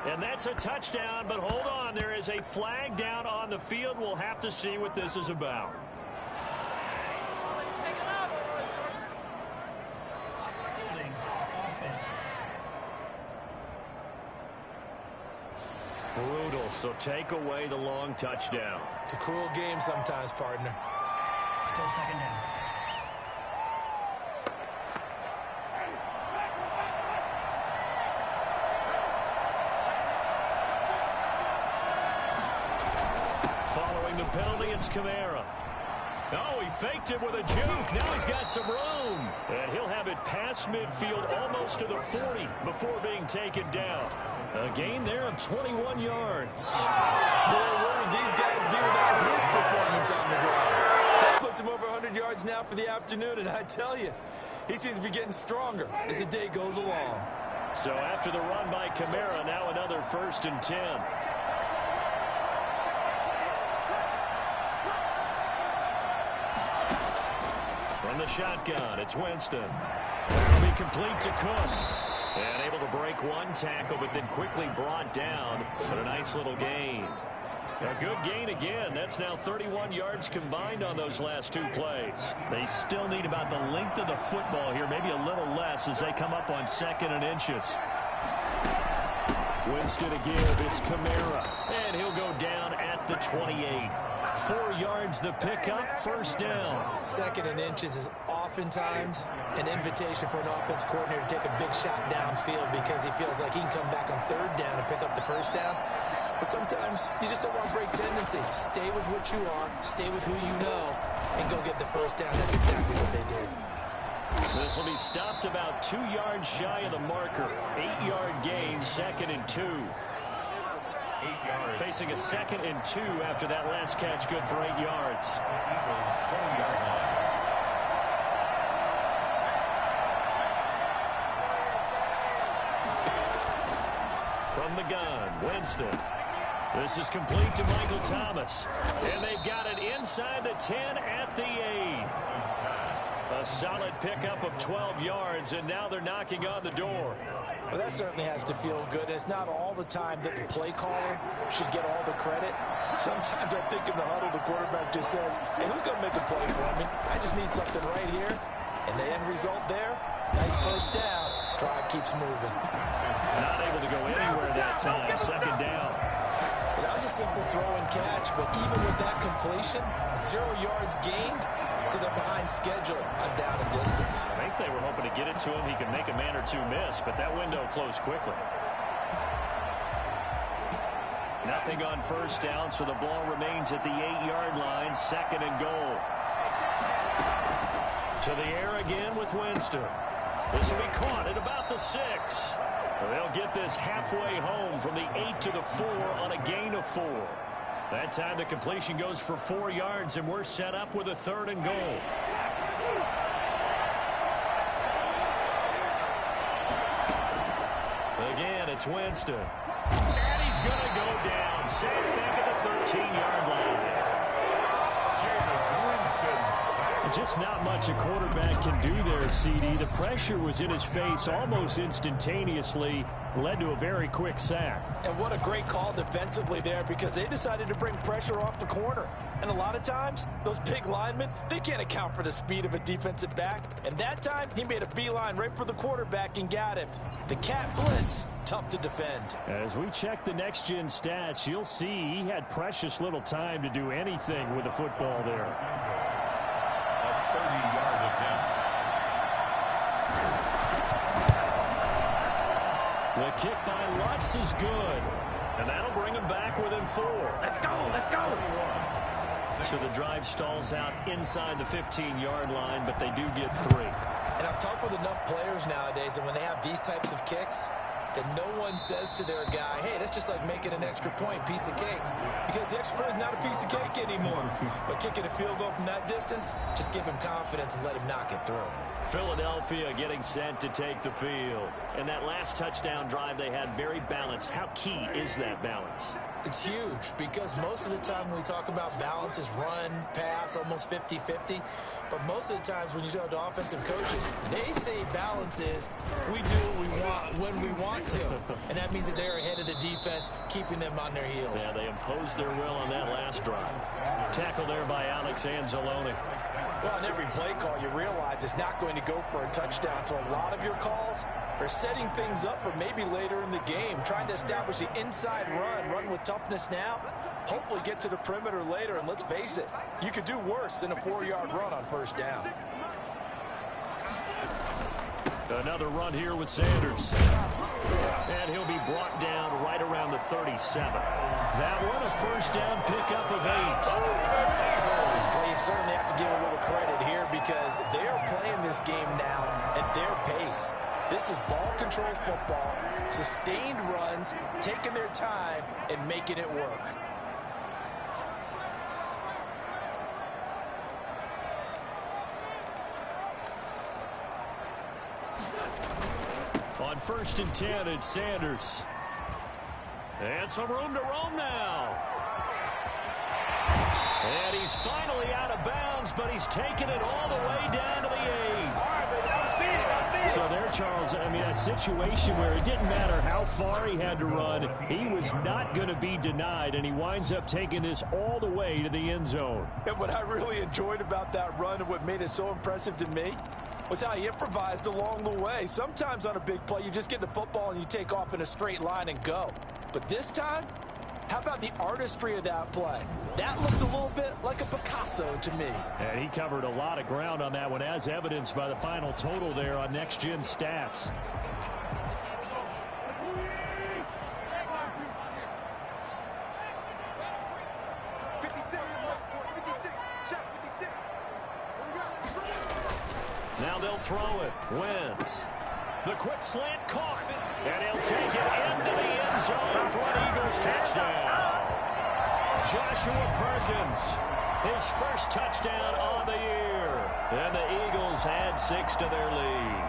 And that's a touchdown, but hold on. There is a flag down on the field. We'll have to see what this is about. Brutal, so take away the long touchdown. It's a cruel game sometimes, partner. Still second down. Following the penalty, it's Kamara. Oh, he faked it with a juke. Now he's got some room. And he'll have it past midfield almost to the 40 before being taken down. A gain there of 21 yards. Boy, where would these guys be without his performance on the ground? That puts him over 100 yards now for the afternoon, and I tell you, he seems to be getting stronger as the day goes along. So after the run by Kamara, now another 1st and 10. From the shotgun, it's Winston. It'll be complete to Cook. And able to break one tackle, but then quickly brought down. But a nice little gain. A good gain again. That's now 31 yards combined on those last 2 plays. They still need about the length of the football here, maybe a little less as they come up on 2nd and inches. Winston to give. It's Kamara. And he'll go down at the 28. 4 yards the pickup, 1st down. 2nd and inches is oftentimes an invitation for an offense coordinator to take a big shot downfield because he feels like he can come back on 3rd down and pick up the 1st down. But sometimes you just don't want to break tendency. Stay with what you are, stay with who you know, and go get the 1st down. That's exactly what they did. This will be stopped about 2 yards shy of the marker. 8-yard gain, 2nd and 2. Facing a 2nd and 2 after that last catch, good for 8 yards. From the gun, Winston. This is complete to Michael Thomas. And they've got it inside the 10 at the 8. A solid pickup of 12 yards, and now they're knocking on the door. Well, that certainly has to feel good. It's not all the time that the play caller should get all the credit. Sometimes I think in the huddle, the quarterback just says, hey, who's going to make a play for me? I just need something right here. And the end result there, nice first down. Drive keeps moving. Not able to go anywhere that time. 2nd down. Well, that was a simple throw and catch, but even with that completion, 0 yards gained, so they're behind schedule on down and distance. I think they were hoping to get it to him. He could make a man or two miss, but that window closed quickly. Nothing on first down, so the ball remains at the 8-yard line. 2nd and goal. To the air again with Winston. This will be caught at about the 6. They'll get this halfway home from the 8 to the 4 on a gain of 4. That time the completion goes for 4 yards, and we're set up with a 3rd and goal. Again, it's Winston. And he's going to go down. Safe back at the 13-yard line. Just not much a quarterback can do there, CD. The pressure was in his face almost instantaneously, led to a very quick sack. And what a great call defensively there, because they decided to bring pressure off the corner. And a lot of times, those big linemen, they can't account for the speed of a defensive back. And that time, he made a beeline right for the quarterback and got him. The cat blitz, tough to defend. As we check the next-gen stats, you'll see he had precious little time to do anything with the football there. 30-yard attempt. The kick by Lutz is good. And that'll bring him back within 4. Let's go, let's go. So the drive stalls out inside the 15-yard line, but they do get 3. And I've talked with enough players nowadays, and when they have these types of kicks, that no one says to their guy, hey, that's just like making an extra point, piece of cake. Because the extra point is not a piece of cake anymore. But kicking a field goal from that distance, just give him confidence and let him knock it through. Philadelphia getting set to take the field. And that last touchdown drive they had very balanced. How key is that balance? It's huge, because most of the time when we talk about balance is run, pass, almost 50-50. But most of the times when you talk to offensive coaches, they say balance is we do what we want when we want to. And that means that they're ahead of the defense, keeping them on their heels. Yeah, they imposed their will on that last drive. Tackle there by Alex Anzalone. Well, on every play call, you realize it's not going to go for a touchdown. So a lot of your calls are setting things up for maybe later in the game, trying to establish the inside run with toughness now, hopefully get to the perimeter later. And let's face it, you could do worse than a 4-yard run on first down. Another run here with Sanders. And he'll be brought down right around the 37. That one, a first down pickup of 8. Well, you certainly have to give a little credit here, because they are playing this game now at their pace. This is ball control football, sustained runs, taking their time and making it work. On 1st and 10, it's Sanders. And some room to roam now. And he's finally out of bounds, but he's taken it all the way down to the 8. So there, Charles, I mean, a situation where it didn't matter how far he had to run, he was not going to be denied, and he winds up taking this all the way to the end zone. And what I really enjoyed about that run and what made it so impressive to me was how he improvised along the way. Sometimes on a big play, you just get the football and you take off in a straight line and go. But this time, how about the artistry of that play? That looked a little bit like a Picasso to me. And he covered a lot of ground on that one, as evidenced by the final total there on next-gen stats. Now they'll throw it. Wentz. The quick slant caught. And he'll take it into the end zone for an Eagles touchdown. Joshua Perkins, his first touchdown on the year. And the Eagles add 6 to their lead.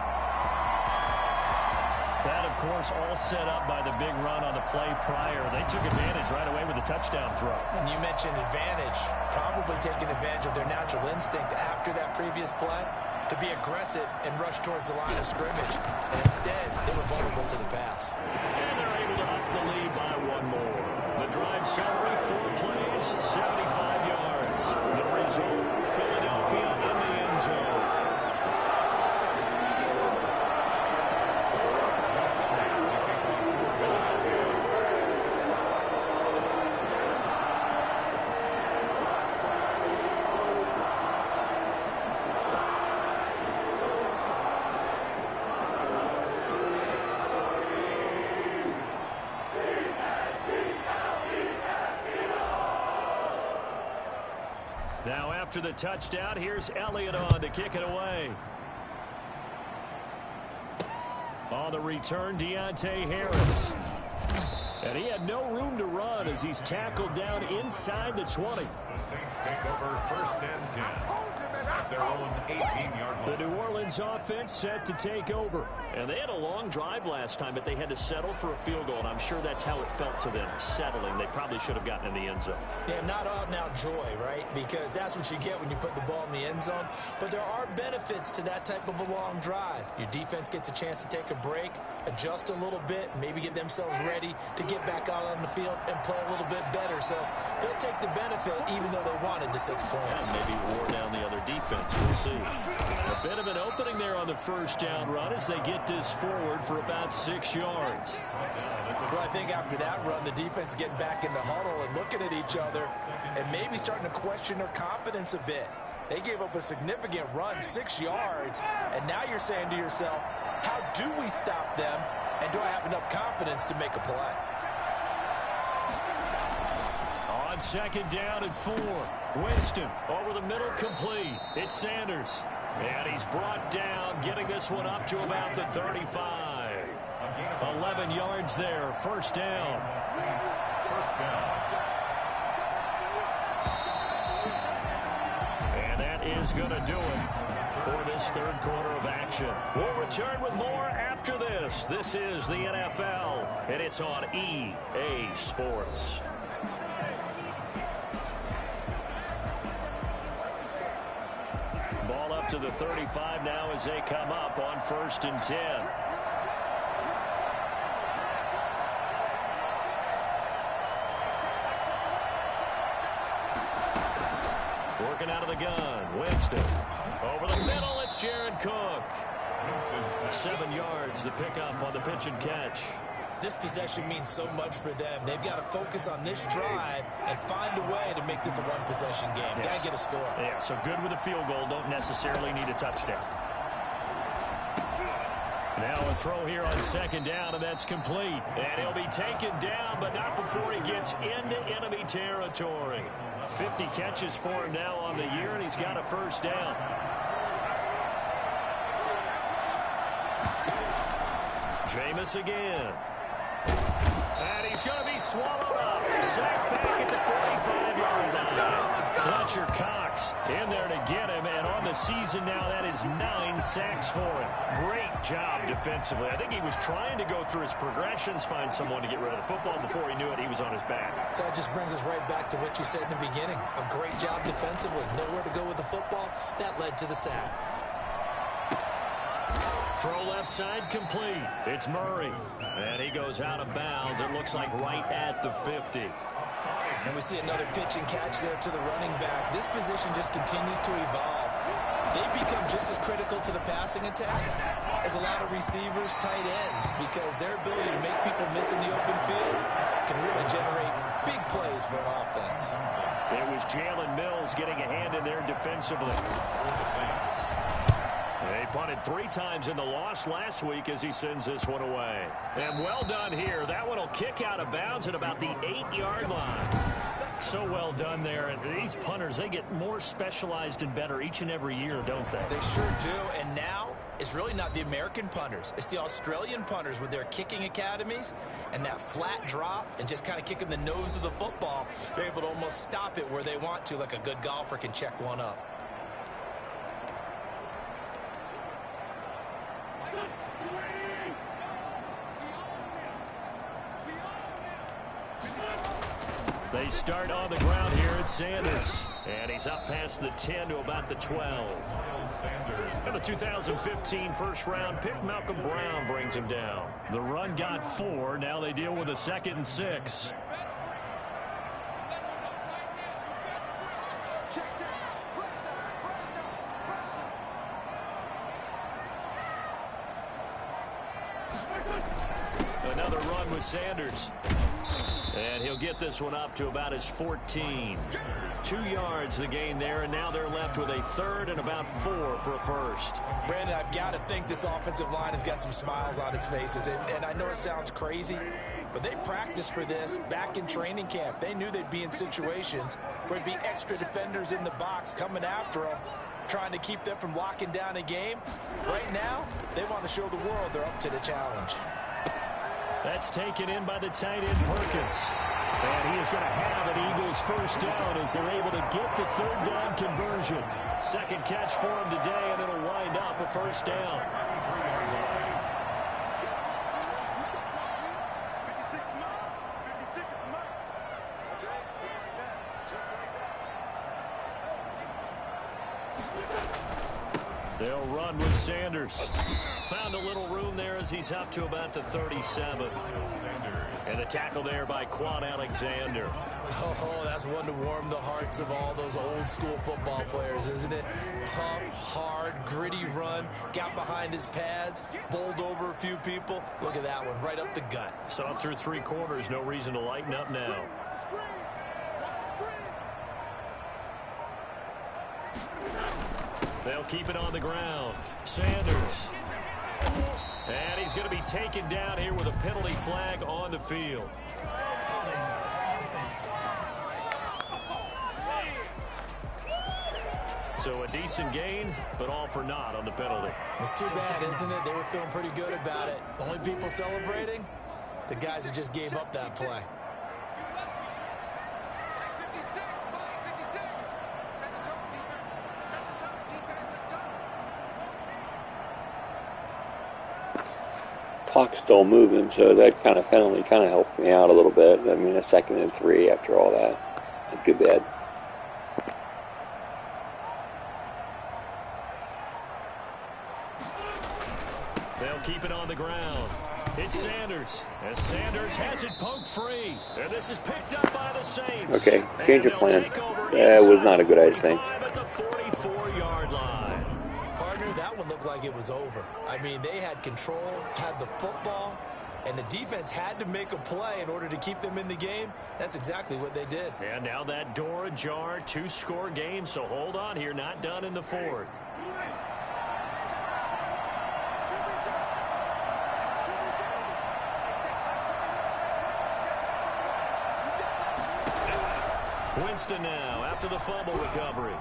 That, of course, all set up by the big run on the play prior. They took advantage right away with the touchdown throw. And you mentioned advantage, probably taking advantage of their natural instinct after that previous play to be aggressive and rush towards the line of scrimmage. And instead, they were vulnerable to the pass. And they're able to up the lead by 1 more. The drive summary, 4 plays, 75 yards. The result, Philadelphia in the end zone. Now after the touchdown, here's Elliott on to kick it away. On the return, Deontay Harris. And he had no room to run as he's tackled down inside the 20. The Saints take over 1st and 10 at their own 18-yard line. The New Orleans offense set to take over. And they had a long drive last time, but they had to settle for a field goal, and I'm sure that's how it felt to them, settling. They probably should have gotten in the end zone. Yeah, not out-and-out joy, right? Because that's what you get when you put the ball in the end zone. But there are benefits to that type of a long drive. Your defense gets a chance to take a break, adjust a little bit, maybe get themselves ready to get back out on the field and play a little bit better. So they'll take the benefit even though they wanted the 6 points. And maybe wore down the other defense. We'll see. A bit of an opening there on the first down run as they get this forward for about 6 yards. Well, I think after that run, the defense is getting back in the huddle and looking at each other and maybe starting to question their confidence a bit. They gave up a significant run, 6 yards, and now you're saying to yourself, how do we stop them, and do I have enough confidence to make a play? On 2nd down and 4, Winston over the middle, complete. It's Sanders. And he's brought down, getting this one up to about the 35. 11 yards there, 1st down. First down. And that is going to do it for this 3rd quarter of action. We'll return with more after this. This is the NFL, and it's on EA Sports. Ball up to the 35 now as they come up on 1st and 10. Working out of the gun, Winston. Over the middle, it's Jared Cook. 7 yards, the pickup on the pitch and catch. This possession means so much for them. They've got to focus on this drive and find a way to make this a one-possession game. Yes. Got to get a score. Yeah, so good with a field goal. Don't necessarily need a touchdown. Now a throw here on 2nd down, and that's complete. And he'll be taken down, but not before he gets into enemy territory. 50 catches for him now on the year, and he's got a 1st down. Jameis again. And he's going to be swallowed up. Sacked back at the 45-yard line. Fletcher Cox in there to get him, and on the season now, that is 9 sacks for him. Great job defensively. I think he was trying to go through his progressions, find someone to get rid of the football. Before he knew it, he was on his back. So that just brings us right back to what you said in the beginning. A great job defensively. Nowhere to go with the football. That led to the sack. Throw left side complete. It's Murray. And he goes out of bounds. It looks like right at the 50. And we see another pitch and catch there to the running back. This position just continues to evolve. They become just as critical to the passing attack as a lot of receivers, tight ends, because their ability to make people miss in the open field can really generate big plays for an offense. It was Jalen Mills getting a hand in there defensively. They punted 3 times in the loss last week as he sends this one away. And well done here. That one will kick out of bounds at about the 8-yard line. So well done there. And these punters, they get more specialized and better each and every year, don't they? They sure do. And now It's really not the American punters. It's the Australian punters with their kicking academies and that flat drop and just kind of kicking the nose of the football. They're able to almost stop it where they want to, like a good golfer can check one up. They start on the ground here at Sanders. And he's up past the 10 to about the 12. And the 2015 first-round pick, Malcolm Brown, brings him down. The run got 4. Now they deal with a 2nd and 6. Another run with Sanders. And he'll get this one up to about his 14. 2 yards the gain there, and now they're left with a 3rd and about 4 for a first. Brandon, I've got to think this offensive line has got some smiles on its faces. And I know it sounds crazy, but they practiced for this back in training camp. They knew they'd be in situations where there'd be extra defenders in the box coming after them, trying to keep them from locking down a game. Right now, they want to show the world they're up to the challenge. That's taken in by the tight end, Perkins. And he is going to have an Eagles first down as they're able to get the 3rd down conversion. 2nd catch for him today, and it'll wind up a first down. They'll run with Sanders. Found a little room there as he's up to about the 37. And the tackle there by Quan Alexander. Oh, that's one to warm the hearts of all those old school football players, isn't it? Tough, hard, gritty run. Got behind his pads, bowled over a few people. Look at that one, right up the gut. Saw through 3 quarters, no reason to lighten up now. They'll keep it on the ground. Sanders. And he's going to be taken down here with a penalty flag on the field. So a decent gain, but all for naught on the penalty. It's too bad, isn't it? They were feeling pretty good about it. The only people celebrating, the guys who just gave up that play. Clock's still moving, so that kind of penalty kind of helps me out a little bit. I mean, a 2nd and 3 after all that. Not too bad. They'll keep it on the ground. It's Sanders. As Sanders has it poked free. And this is picked up by the Saints. Okay, change your plan. That was not a good idea, I think. At the 44-yard line. Partner, that one looked like it was over. I mean, they had control, had the football, and the defense had to make a play in order to keep them in the game. That's exactly what they did. And now that door ajar, 2-score game, so hold on here, not done in the 4th. Winston now after the fumble recovery.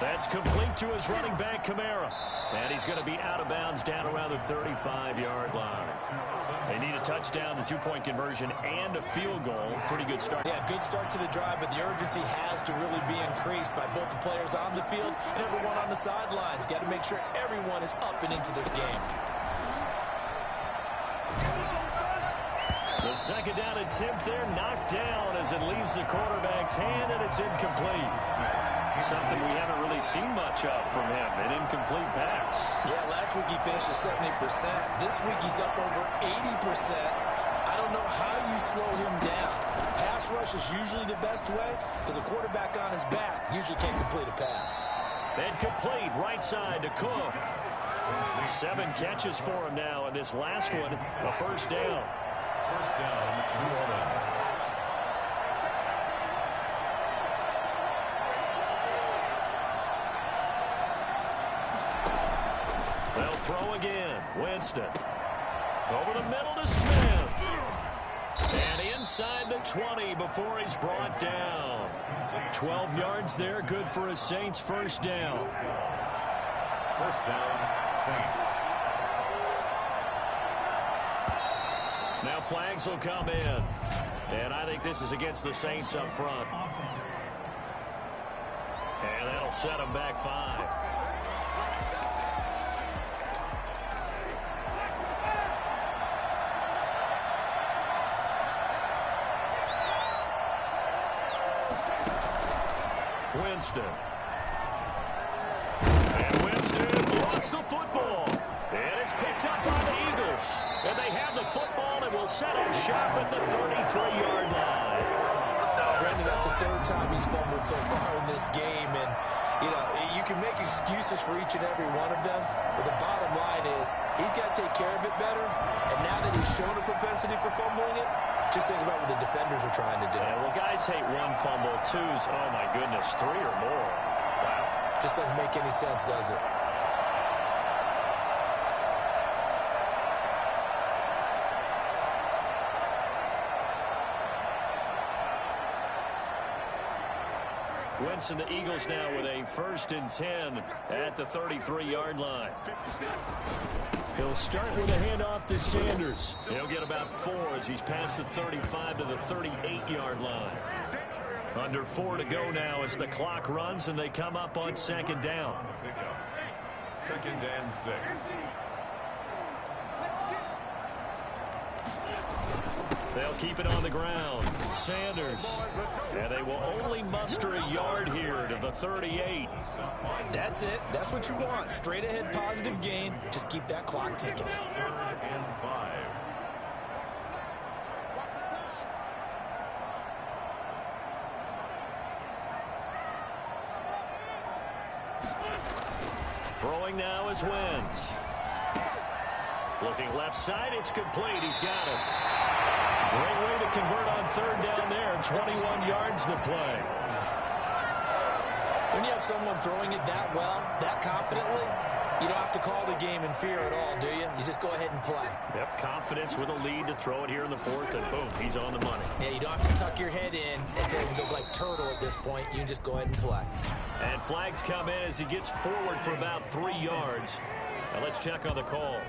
That's complete to his running back, Kamara. And he's going to be out of bounds down around the 35-yard line. They need a touchdown, the 2-point conversion, and a field goal. Pretty good start. Yeah, good start to the drive, but the urgency has to really be increased by both the players on the field and everyone on the sidelines. Got to make sure everyone is up and into this game. The 2nd down attempt there knocked down as it leaves the quarterback's hand, and it's incomplete. Something we haven't really seen much of from him, an incomplete pass. Yeah, last week he finished at 70%. This week he's up over 80%. I don't know how you slow him down. Pass rush is usually the best way because a quarterback on his back usually can't complete a pass. And complete right side to Cook. 7 catches for him now, and this last one, a first down. First down, New Orleans. They'll throw again. Winston. Over the middle to Smith. And inside the 20 before he's brought down. 12 yards there, good for a Saints first down. First down, Saints. Now flags will come in. And I think this is against the Saints up front. Offense. And that'll set them back 5. Winston. And Winston lost the football. And it's picked up by the Eagles. And they have the football and will set up shop at the 33-yard line. Brandon, that's the 3rd time he's fumbled so far in this game. And, you know, you can make excuses for each and every one of them. But the bottom line is he's got to take care of it better. And now that he's shown a propensity for fumbling it, just think about what the defenders are trying to do. Yeah, well, guys hate 1 fumble, 2s, oh my goodness, 3 or more. Wow. Just doesn't make any sense, does it? Winston, the Eagles now with a 1st and 10 at the 33-yard line. He'll start with a handoff to Sanders. He'll get about 4 as he's past the 35 to the 38-yard line. Under 4 to go now as the clock runs and they come up on 2nd down. 2nd and 6. They'll keep it on the ground. Sanders. And they will only muster a yard here to the 38. That's it. That's what you want. Straight ahead positive gain. Just keep that clock ticking. 3rd and 5. Throwing now is Wentz. Looking left side, it's complete. He's got it. Great way to convert on 3rd down there. 21 yards to play. When you have someone throwing it that well, that confidently, you don't have to call the game in fear at all, do you? You just go ahead and play. Yep, confidence with a lead to throw it here in the 4th, and boom, he's on the money. Yeah, you don't have to tuck your head in and look like turtle at this point. You can just go ahead and play. And flags come in as he gets forward for about 3 yards. Now let's check on the call.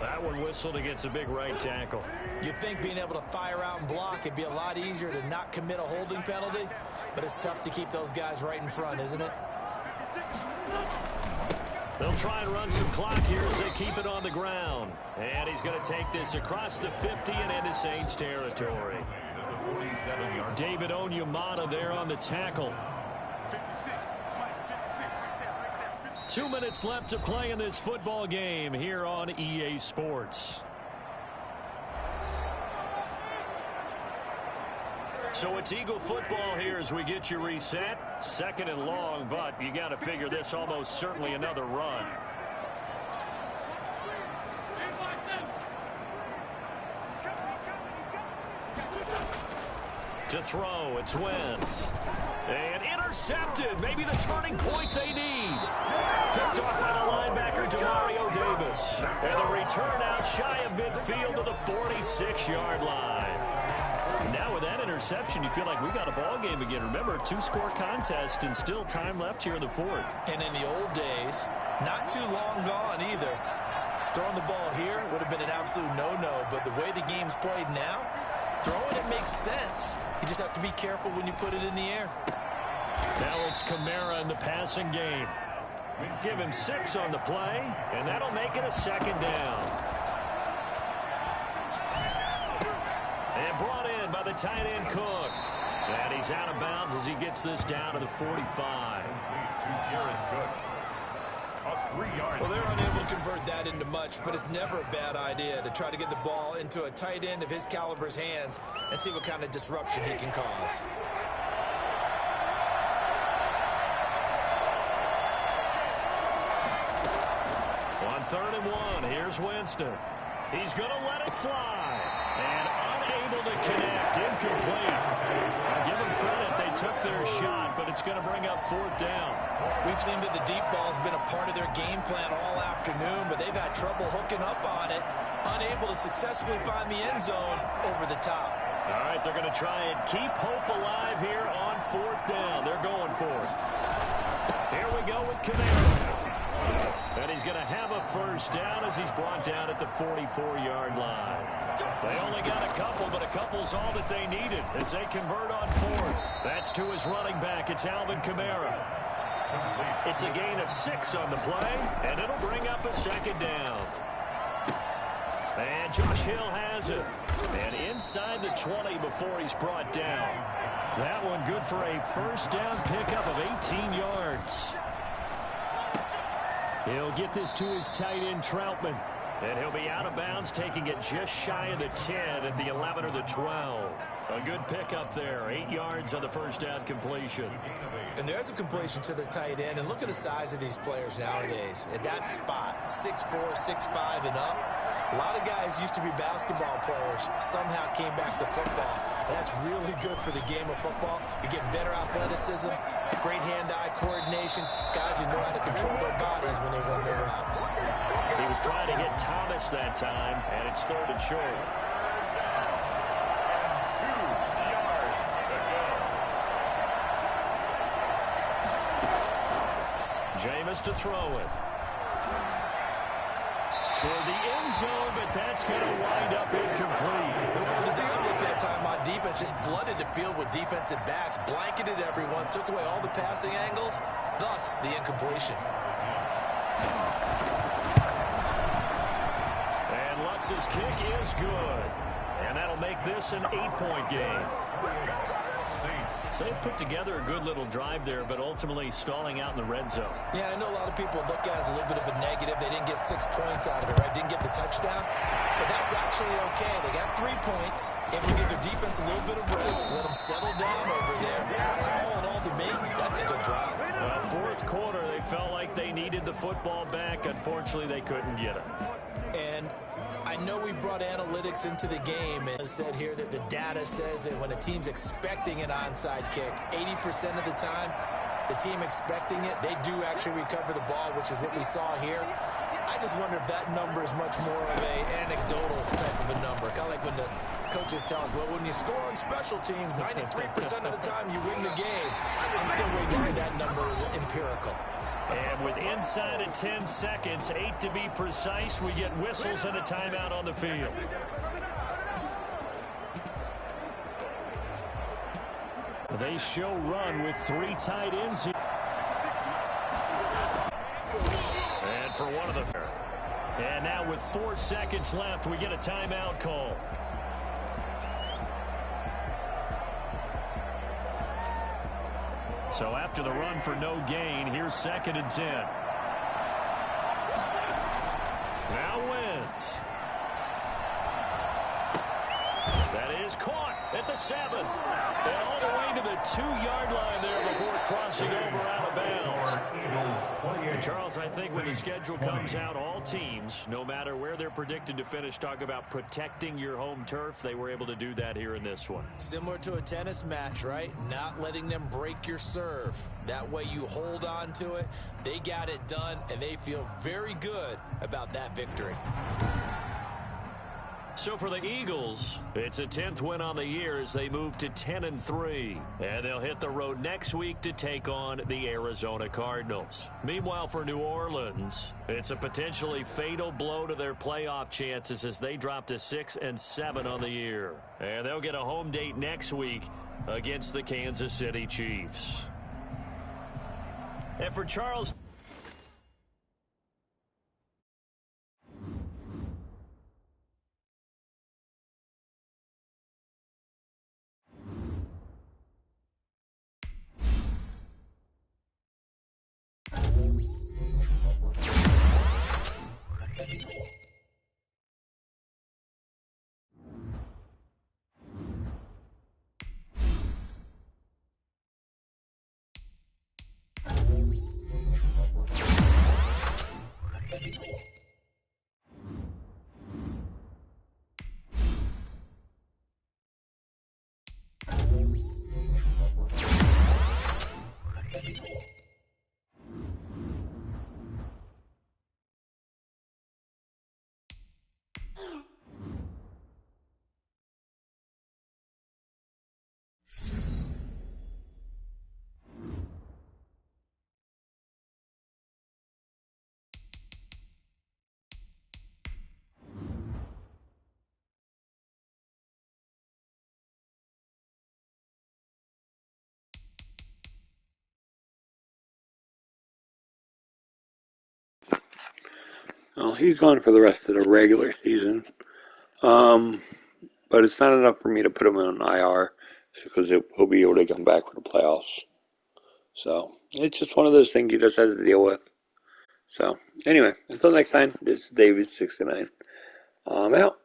That one whistled against a big right tackle. You'd think being able to fire out and block it'd be a lot easier to not commit a holding penalty, but it's tough to keep those guys right in front, isn't it? They'll try and run some clock here as they keep it on the ground. And he's going to take this across the 50 and into Saints territory. David Onyemata there on the tackle. 2 minutes left to play in this football game here on EA Sports. So it's Eagle football here as we get you reset. 2nd and long, but you got to figure this almost certainly another run. To throw, it's Wentz. And intercepted. Maybe the turning point they need. Picked off by the linebacker, Demario Davis. And the return out shy of midfield to the 46-yard line. Now with that interception, you feel like we got a ball game again. Remember, 2-score contest and still time left here in the 4th. And in the old days, not too long gone either. Throwing the ball here would have been an absolute no-no, but the way the game's played now, throwing it makes sense. You just have to be careful when you put it in the air. Now it's Kamara in the passing game. Give him 6 on the play, and that'll make it a 2nd down. And brought in by the tight end Cook. And he's out of bounds as he gets this down to the 45. Well, they're unable to convert that into much, but it's never a bad idea to try to get the ball into a tight end of his caliber's hands and see what kind of disruption he can cause. On 3rd and 1, here's Winston. He's going to let it fly. And unable to connect. Incomplete. Give them credit. They took their shot, but it's going to bring up 4th down. We've seen that the deep ball's been a part of their game plan all afternoon, but they've had trouble hooking up on it, unable to successfully find the end zone over the top. All right, they're going to try and keep hope alive here on 4th down. They're going for it. Here we go with Kamara. And he's going to have a first down as he's brought down at the 44-yard line. They only got a couple, but a couple's all that they needed as they convert on fourth. That's to his running back. It's Alvin Kamara. It's a gain of 6 on the play, and it'll bring up a second down. And Josh Hill has it. And inside the 20 before he's brought down. That one good for a first down pickup of 18 yards. He'll get this to his tight end, Troutman. And he'll be out of bounds, taking it just shy of the 10 at the 11 or the 12. A good pickup there. 8 yards on the first down completion. And there's a completion to the tight end. And look at the size of these players nowadays. At that spot, 6'4", 6'5", and up. A lot of guys used to be basketball players, somehow came back to football. And that's really good for the game of football. You get better athleticism, great hand-eye coordination, guys who know how to control their bodies when they run their routes. He was trying to hit Thomas that time, and it's 3rd and short. 2 yards to go. Jameis to throw it. Toward the end zone, but that's going to wind up incomplete. The deal looked that time on defense, just flooded the field with defensive backs, blanketed everyone, took away all the passing angles, thus the incompletion. And Lutz's kick is good. And that'll make this an 8-point game. So they put together a good little drive there, but ultimately stalling out in the red zone. Yeah, I know a lot of people look at it as a little bit of a negative. They didn't get 6 points out of it, right? Didn't get the touchdown. But that's actually okay. They got 3 points. It will give their defense a little bit of rest, let them settle down over there. So all in all, to me, that's a good drive. Well, 4th quarter, they felt like they needed the football back. Unfortunately, they couldn't get it. And I know we brought analytics into the game, and it said here that the data says that when a team's expecting an onside kick, 80% of the time, the team expecting it, they do actually recover the ball, which is what we saw here. I just wonder if that number is much more of a anecdotal type of a number. Kind of like when the coaches tell us, well, when you score on special teams, 93% of the time you win the game. I'm still waiting to see that number as empirical. And with inside of 10 seconds, 8 to be precise, we get whistles and a timeout on the field. They show run with 3 tight ends here. And for one of the... And now with 4 seconds left, we get a timeout call. So after the run for no gain, here's 2nd and 10. Now Wentz. That is caught at the 7. And all the way to the 2-yard line there before crossing over out of bounds. And Charles, I think when the schedule comes out, all teams, no matter where they're predicted to finish, talk about protecting your home turf. They were able to do that here in this one. Similar to a tennis match, right? Not letting them break your serve. That way you hold on to it. They got it done, and they feel very good about that victory. So for the Eagles, it's a 10th win on the year as they move to 10-3. And they'll hit the road next week to take on the Arizona Cardinals. Meanwhile, for New Orleans, it's a potentially fatal blow to their playoff chances as they drop to 6-7 on the year. And they'll get a home date next week against the Kansas City Chiefs. And for Charles... Well, he's gone for the rest of the regular season. But it's not enough for me to put him in an IR because he'll be able to come back for the playoffs. So it's just one of those things you just have to deal with. So anyway, until next time, this is David69. I'm out.